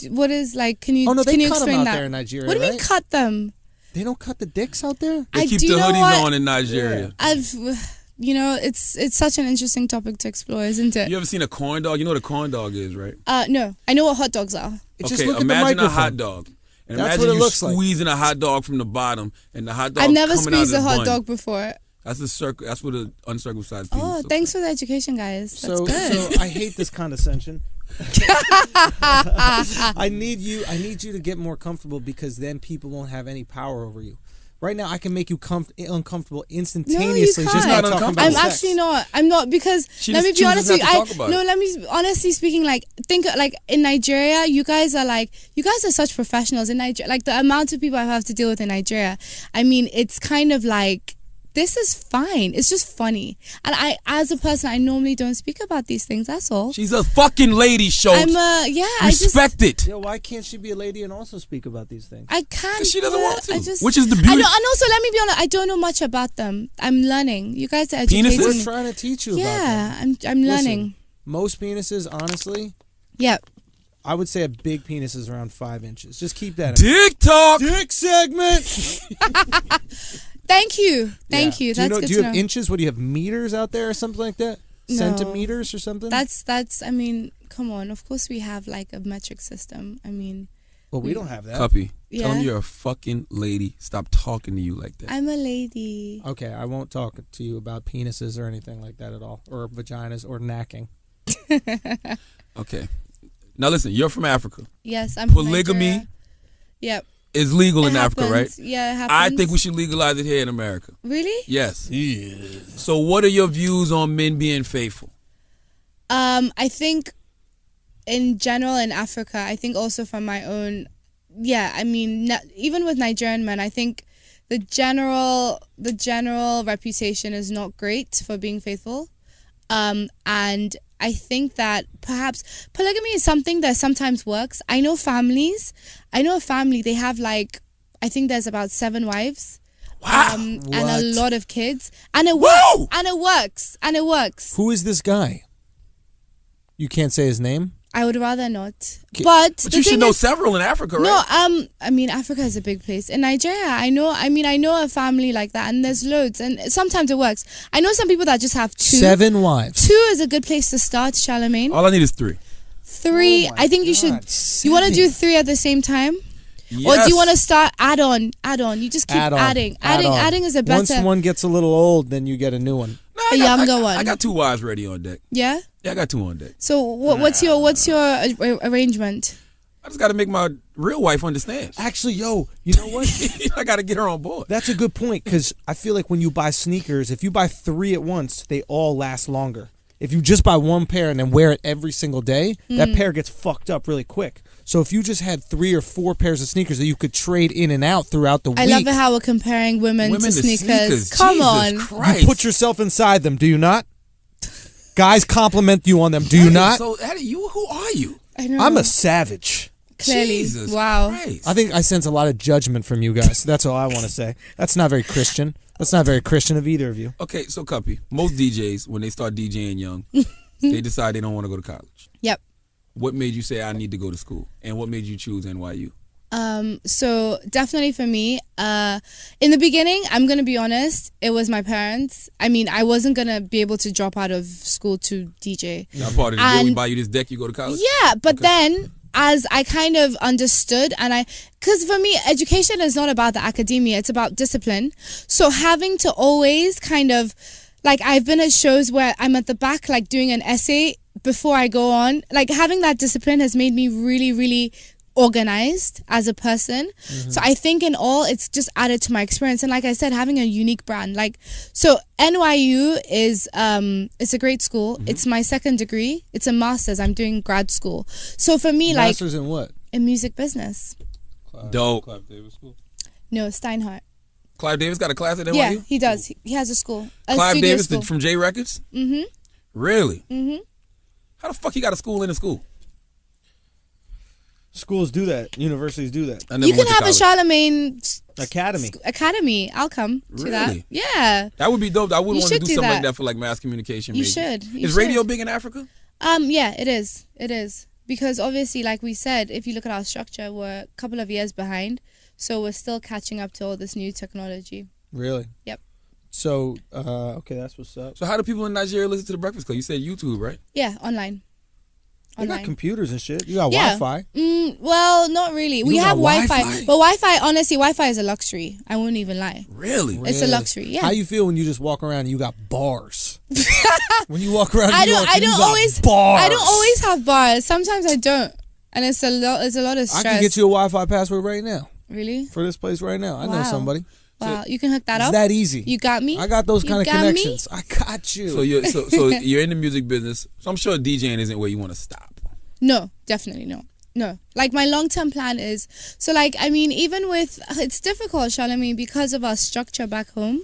What is like? Can you? Oh no, they can you cut them explain out that? there in Nigeria. What do you right? mean cut them? They don't cut the dicks out there. They keep the hoodies on in Nigeria. It's such an interesting topic to explore, isn't it? You ever seen a corn dog? You know what a corn dog is, right? No. I know what hot dogs are. Just Okay, look at the imagine a microphone. hot dog. And That's imagine what it you looks like. squeezing a hot dog from the bottom, and the hot dog I've never coming out of squeezed the a hot bun. dog before. That's That's what an uncircumcised penis. Oh, thanks for the education, guys. That's good. So I hate this condescension. I need you to get more comfortable because then people won't have any power over you. Right now, I can make you uncomfortable instantaneously no, you just can't. by talking about I'm sex. actually not. I'm not because She let me just be honest chooses with not you. to talk about it. Let me honestly speaking. Like think like in Nigeria, you guys are such professionals in Nigeria. Like the amount of people I have to deal with in Nigeria. I mean, it's kind of like. This is fine. It's just funny. And as a person, I normally don't speak about these things. That's all. She's a fucking lady, Schulz. Respect it. Yeah, why can't she be a lady and also speak about these things? I can't. She doesn't want to. I just, Which is the beauty. And also, let me be honest. I don't know much about them. I'm learning. You guys are educating We're me. trying to teach you about Yeah, them. I'm learning. Listen, most penises, honestly, Yep. I would say a big penis is around 5 inches. Just keep that in mind. Dick talk. Dick segment. Thank you. Thank you. That's good do you to have know. inches? What do you have, meters out there or something like that? No. Centimeters or something? That's I mean, come on. Of course we have like a metric system. I mean, well, we don't have that. Cuppy, Yeah. tell him you're a fucking lady. Stop talking to you like that. I'm a lady. Okay, I won't talk to you about penises or anything like that at all, or vaginas or knacking. Okay. Now listen, you're from Africa. Yes, I'm from Polygamy Nigeria. Yep. is legal It in Africa, right? happens. Yeah, it happens. I think we should legalize it here in America. Really? Yes. So what are your views on men being faithful? I think in general in Africa, I think also from my own, I mean, even with Nigerian men, I think the general reputation is not great for being faithful. And I think that perhaps polygamy is something that sometimes works. I know a family, they have like, I think there's about 7 wives. Wow. And a lot of kids. And it works. Who is this guy? You can't say his name? I would rather not. But you should know several in Africa, right? No, I mean, Africa is a big place. In Nigeria, I know a family like that, and there's loads, and sometimes it works. I know some people that just have 2. 7 wives. 2 is a good place to start, Charlamagne. All I need is 3. 3, Oh my I think you should. God, You want to 7. do 3 at the same time? Or do you want to start add on? You just keep adding. Adding is a better. Once one gets a little old, then you get a new one. A younger one. I got 2 wives ready on deck. Yeah? Yeah, I got 2 on deck. So what's your arrangement? I just got to make my real wife understand. Actually, you know what? I got to get her on board. That's a good point, because I feel like when you buy sneakers, if you buy 3 at once, they all last longer. If you just buy 1 pair and then wear it every single day, that pair gets fucked up really quick. So if you just had 3 or 4 pairs of sneakers that you could trade in and out throughout the week. I love it how we're comparing women to sneakers. Come Jesus on. Christ. You put yourself inside them, do you not? Guys compliment you on them, do you not? So, who are you? I know. I'm a savage. Clearly. Jesus wow. Christ. I think I sense a lot of judgment from you guys. That's all I want to say. That's not very Christian. That's not very Christian of either of you. Okay, so Cuppy, most DJs, when they start DJing young, they decide they don't want to go to college. Yep. What made you say I need to go to school? And what made you choose NYU? So definitely for me, in the beginning, I'm going to be honest, it was my parents. I mean, I wasn't going to be able to drop out of school to DJ. Now, part of the deal, we buy you this deck, you go to college? Yeah, but then as I kind of understood, because for me, education is not about the academia, it's about discipline. So having to always kind of, like, I've been at shows where I'm at the back, like, doing an essay before I go on. Like, having that discipline has made me really, really organized as a person. So I think in all, it's just added to my experience. And like I said, having a unique brand. Like, so NYU is, it's a great school. It's my 2nd degree. It's a master's. I'm doing grad school. So for me, Masters in what? In music business. Dope. Clive Davis School. No, Steinhardt. Clive Davis got a class at NYU? Yeah, he does. He has a school. Clive Davis school. from J Records? Mm-hmm. Really? Mm-hmm. How the fuck he got a school in a school? Schools do that. Universities do that. You can have a Charlamagne Academy. I'll come to that. Really? Yeah. That would be dope. I wouldn't want to do something that. like that for like mass communication. You maybe. should. Is radio big in Africa? Yeah, it is. It is. Because obviously, like we said, if you look at our structure, we're a couple of years behind. So we're still catching up to all this new technology. Really? Yep. So, okay, that's what's up. So how do people in Nigeria listen to The Breakfast Club? You said YouTube, right? Yeah, online. They got computers and shit. You got Wi-Fi. Well, not really. We have Wi-Fi. But Wi-Fi, honestly, Wi-Fi is a luxury. I won't even lie. Really? It's a luxury, yeah. How you feel when you just walk around and you got bars? When you walk around I New York, don't always bars. I don't always have bars. Sometimes I don't. And it's a lot of stress. I can get you a Wi-Fi password right now. Really? For this place right now. I know somebody. Wow, you can hook that up? It's that easy. You got me? I got those kind of connections. I got you. So you're in the music business. So I'm sure DJing isn't where you want to stop. No, definitely no. No. Like, my long-term plan is, so, like, I mean, even with, it's difficult, Charlamagne, because of our structure back home.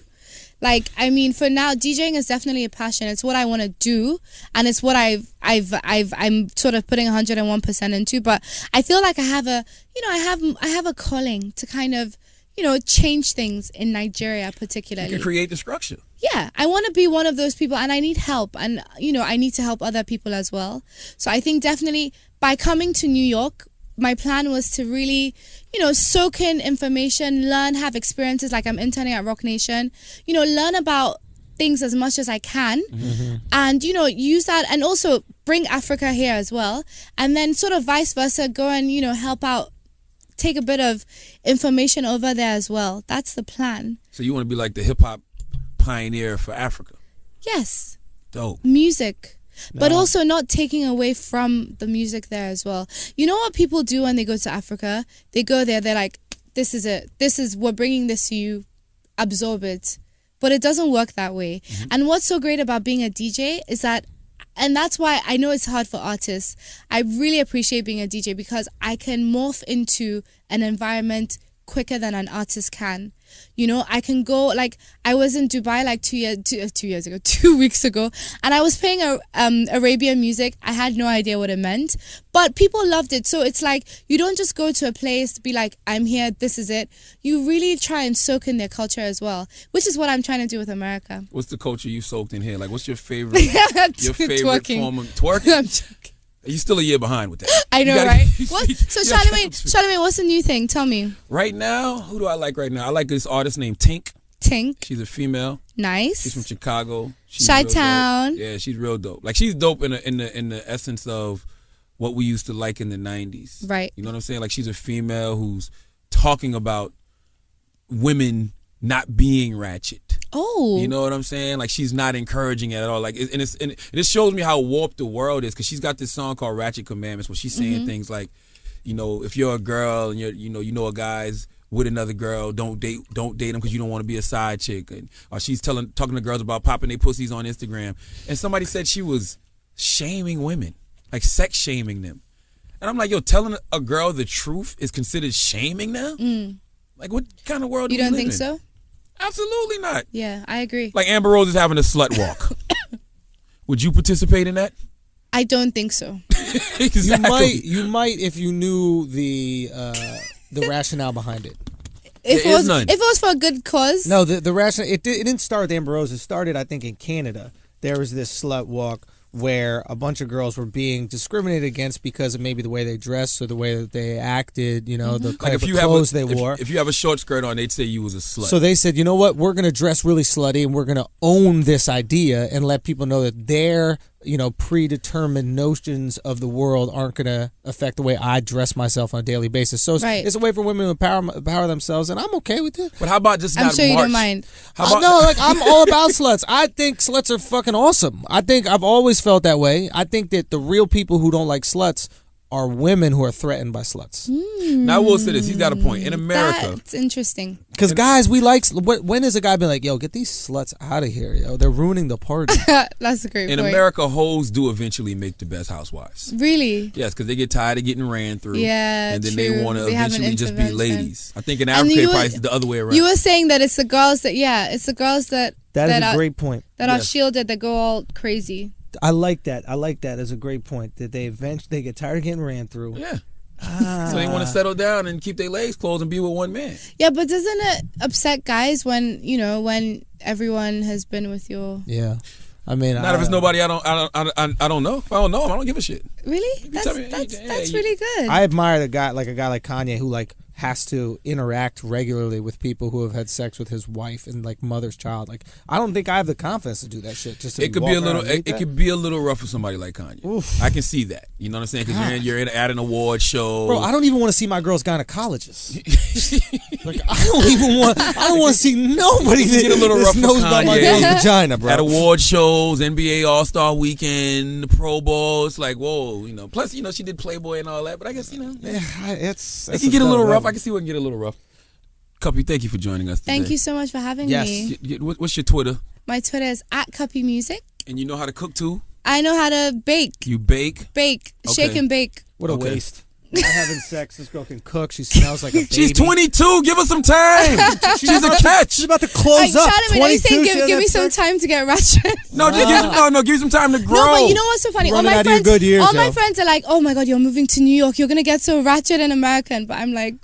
Like, I mean, for now, DJing is definitely a passion. It's what I want to do, and it's what I'm sort of putting 101% into. But I feel like I have a calling to kind of, change things in Nigeria particularly. You can create the structure. Yeah, I want to be one of those people, and I need help, and I need to help other people as well. So I think definitely by coming to New York, my plan was to really, soak in information, learn, have experiences, like I'm interning at Rock Nation, learn about things as much as I can, and use that, and also bring Africa here as well, and then sort of vice versa, go and help out. Take a bit of information over there as well. That's the plan. So you want to be like the hip-hop pioneer for Africa? Yes. Dope. Music. But also not taking away from the music there as well. You know what people do when they go to Africa? They go there, they're like, this is it. We're bringing this to you. Absorb it. But it doesn't work that way. And what's so great about being a DJ is that, and that's why I know it's hard for artists. I really appreciate being a DJ because I can morph into an environment quicker than an artist can. I can go, like, I was in Dubai like 2 weeks ago, and I was playing Arabian music. I had no idea what it meant, but people loved it. So it's like, you don't just go to a place to be like, I'm here, this is it. You really try and soak in their culture as well, which is what I'm trying to do with America. What's the culture you soaked in here? Like, what's your favorite Twerking. form of twerking? I'm joking. You're still a year behind with that. I know, right? So Charlamagne, what's the new thing? Tell me. Right now, who do I like right now? I like this artist named Tink. She's a female. Nice. She's from Chicago. She's Chi-Town. Yeah, she's real dope. Like, she's dope in the essence of what we used to like in the 90s. Right. You know what I'm saying? Like, she's a female who's talking about women not being ratchet. Oh. You know what I'm saying? Like, she's not encouraging it at all. Like, and it shows me how warped the world is, because she's got this song called Ratchet Commandments, where she's saying things like, you know, if you're a girl and you know a guy's with another girl, don't date them because you don't want to be a side chick. Or she's talking to girls about popping their pussies on Instagram. And somebody said she was shaming women, like sex shaming them. And I'm like, yo, telling a girl the truth is considered shaming now? Like, what kind of world do we live in? You don't think so? Absolutely not. Yeah, I agree. Like, Amber Rose is having a slut walk. Would you participate in that? I don't think so. Exactly. You might if you knew the rationale behind it. If it was for a good cause. No, the rationale, it didn't start with Amber Rose. It started, I think, in Canada. There was this slut walk where a bunch of girls were being discriminated against because of maybe the way they dressed or the way that they acted, you know, the type of clothes they wore. If you have a short skirt on, they'd say you was a slut. So they said, you know what, we're going to dress really slutty and we're going to own this idea and let people know that their, you know, predetermined notions of the world aren't going to affect the way I dress myself on a daily basis. So it's a way for women to empower themselves, and I'm okay with it. But how about just I'm not sure you march? don't mind. How about, no, like, I'm all about sluts. I think sluts are fucking awesome. I think I've always felt that way. I think that the real people who don't like sluts are women who are threatened by sluts. Now, I will say this. He's got a point. In America. That's interesting. Because guys, we like... When has a guy been like, yo, get these sluts out of here, yo? They're ruining the party. That's a great In point. America, hoes do eventually make the best housewives. Really? Yes, because they get tired of getting ran through. Yeah, and then true. they want to They have an eventually just be intervention. ladies. I think in Africa, it probably is the other way around. You were saying that it's the girls that... Yeah, it's the girls that... That is a are, great point. That are shielded, that go all crazy. I like that. I like that as a great point. That they eventually get tired of getting ran through. Yeah. So they want to settle down and keep their legs closed and be with one man. Yeah, but doesn't it upset guys when, you know, when everyone has been with your... Yeah. I mean... Not if it's nobody I don't know. If I don't know him, I don't give a shit. Really? That's really good. I admire a guy like Kanye who, like, has to interact regularly with people who have had sex with his wife and, like, mother's child. Like, I don't think I have the confidence to do that shit. Just to It could be a little. It could be a little rough for somebody like Kanye. Oof. I can see that. You know what I'm saying? Because you're at an award show. Bro, I don't even want to see my girl's gynecologist. Like, I don't want to see nobody that Get a little rough for knows about my Kanye. girl's vagina, bro. At award shows, NBA All-Star Weekend, the Pro Bowl, it's like, whoa, you know. Plus, you know, she did Playboy and all that, but I guess, you know, Yeah, it can get a little rough. I can see it can get a little rough. Cuppy, thank you for joining us today. Thank you so much for having me. What's your Twitter? My Twitter is @CuppyMusic. And you know how to cook too? I know how to bake. You bake? Shake and bake. What a waste. Not having sex. This girl can cook. She smells like a baby. She's 22. Give her some time. She's a catch. She's about to close up. Charlamagne, are you saying give me some time to get ratchet? No, give me some time to grow. No, but you know what's so funny? All Running my out of your friends, good years, all my yo. friends are like, "Oh my God, you're moving to New York. You're gonna get so ratchet and American." But I'm like,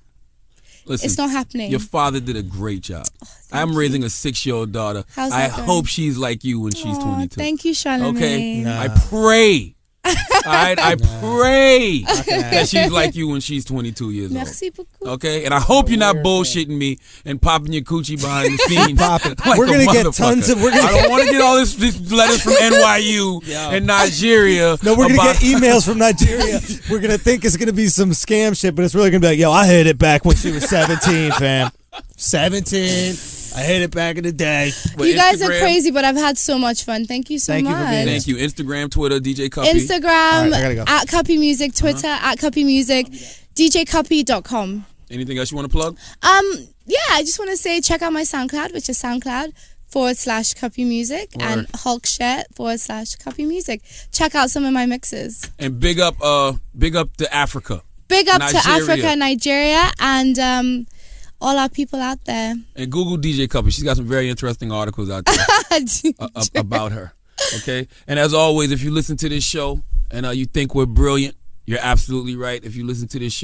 Listen, it's not happening. Your father did a great job. I'm raising a 6-year-old daughter. How's I that going? hope she's like you when she's 22. Thank you, Charlamagne. Okay? Nah. I pray. I pray that she's like you when she's 22 years Merci beaucoup. old. Okay? And I hope you're not bullshitting me and popping your coochie behind the scenes. We're We're gonna get tons of. I don't want to get all these letters from NYU and Nigeria. No, we're gonna about- get emails from Nigeria. We're gonna think it's gonna be some scam shit, but it's really gonna be like, yo, I hit it back when she was 17, fam. 17. I hit it back in the day. But You guys are Instagram- crazy, but I've had so much fun. Thank you so Thank you much. for being Thank you. Instagram, Twitter, DJ Cuppy. Instagram All right, I gotta go. @CuppyMusic, Twitter @CuppyMusic, DJCuppy.com. Anything else you want to plug? Yeah, I just want to say check out my SoundCloud, which is SoundCloud/CuppyMusic and Hulkshare/CuppyMusic. Check out some of my mixes. And big up to Africa. Big up Nigeria. to Africa, Nigeria, and all our people out there. And Google DJ Cuppy. She's got some very interesting articles out there about her. Okay? And as always, if you listen to this show and you think we're brilliant, you're absolutely right. If you listen to this show,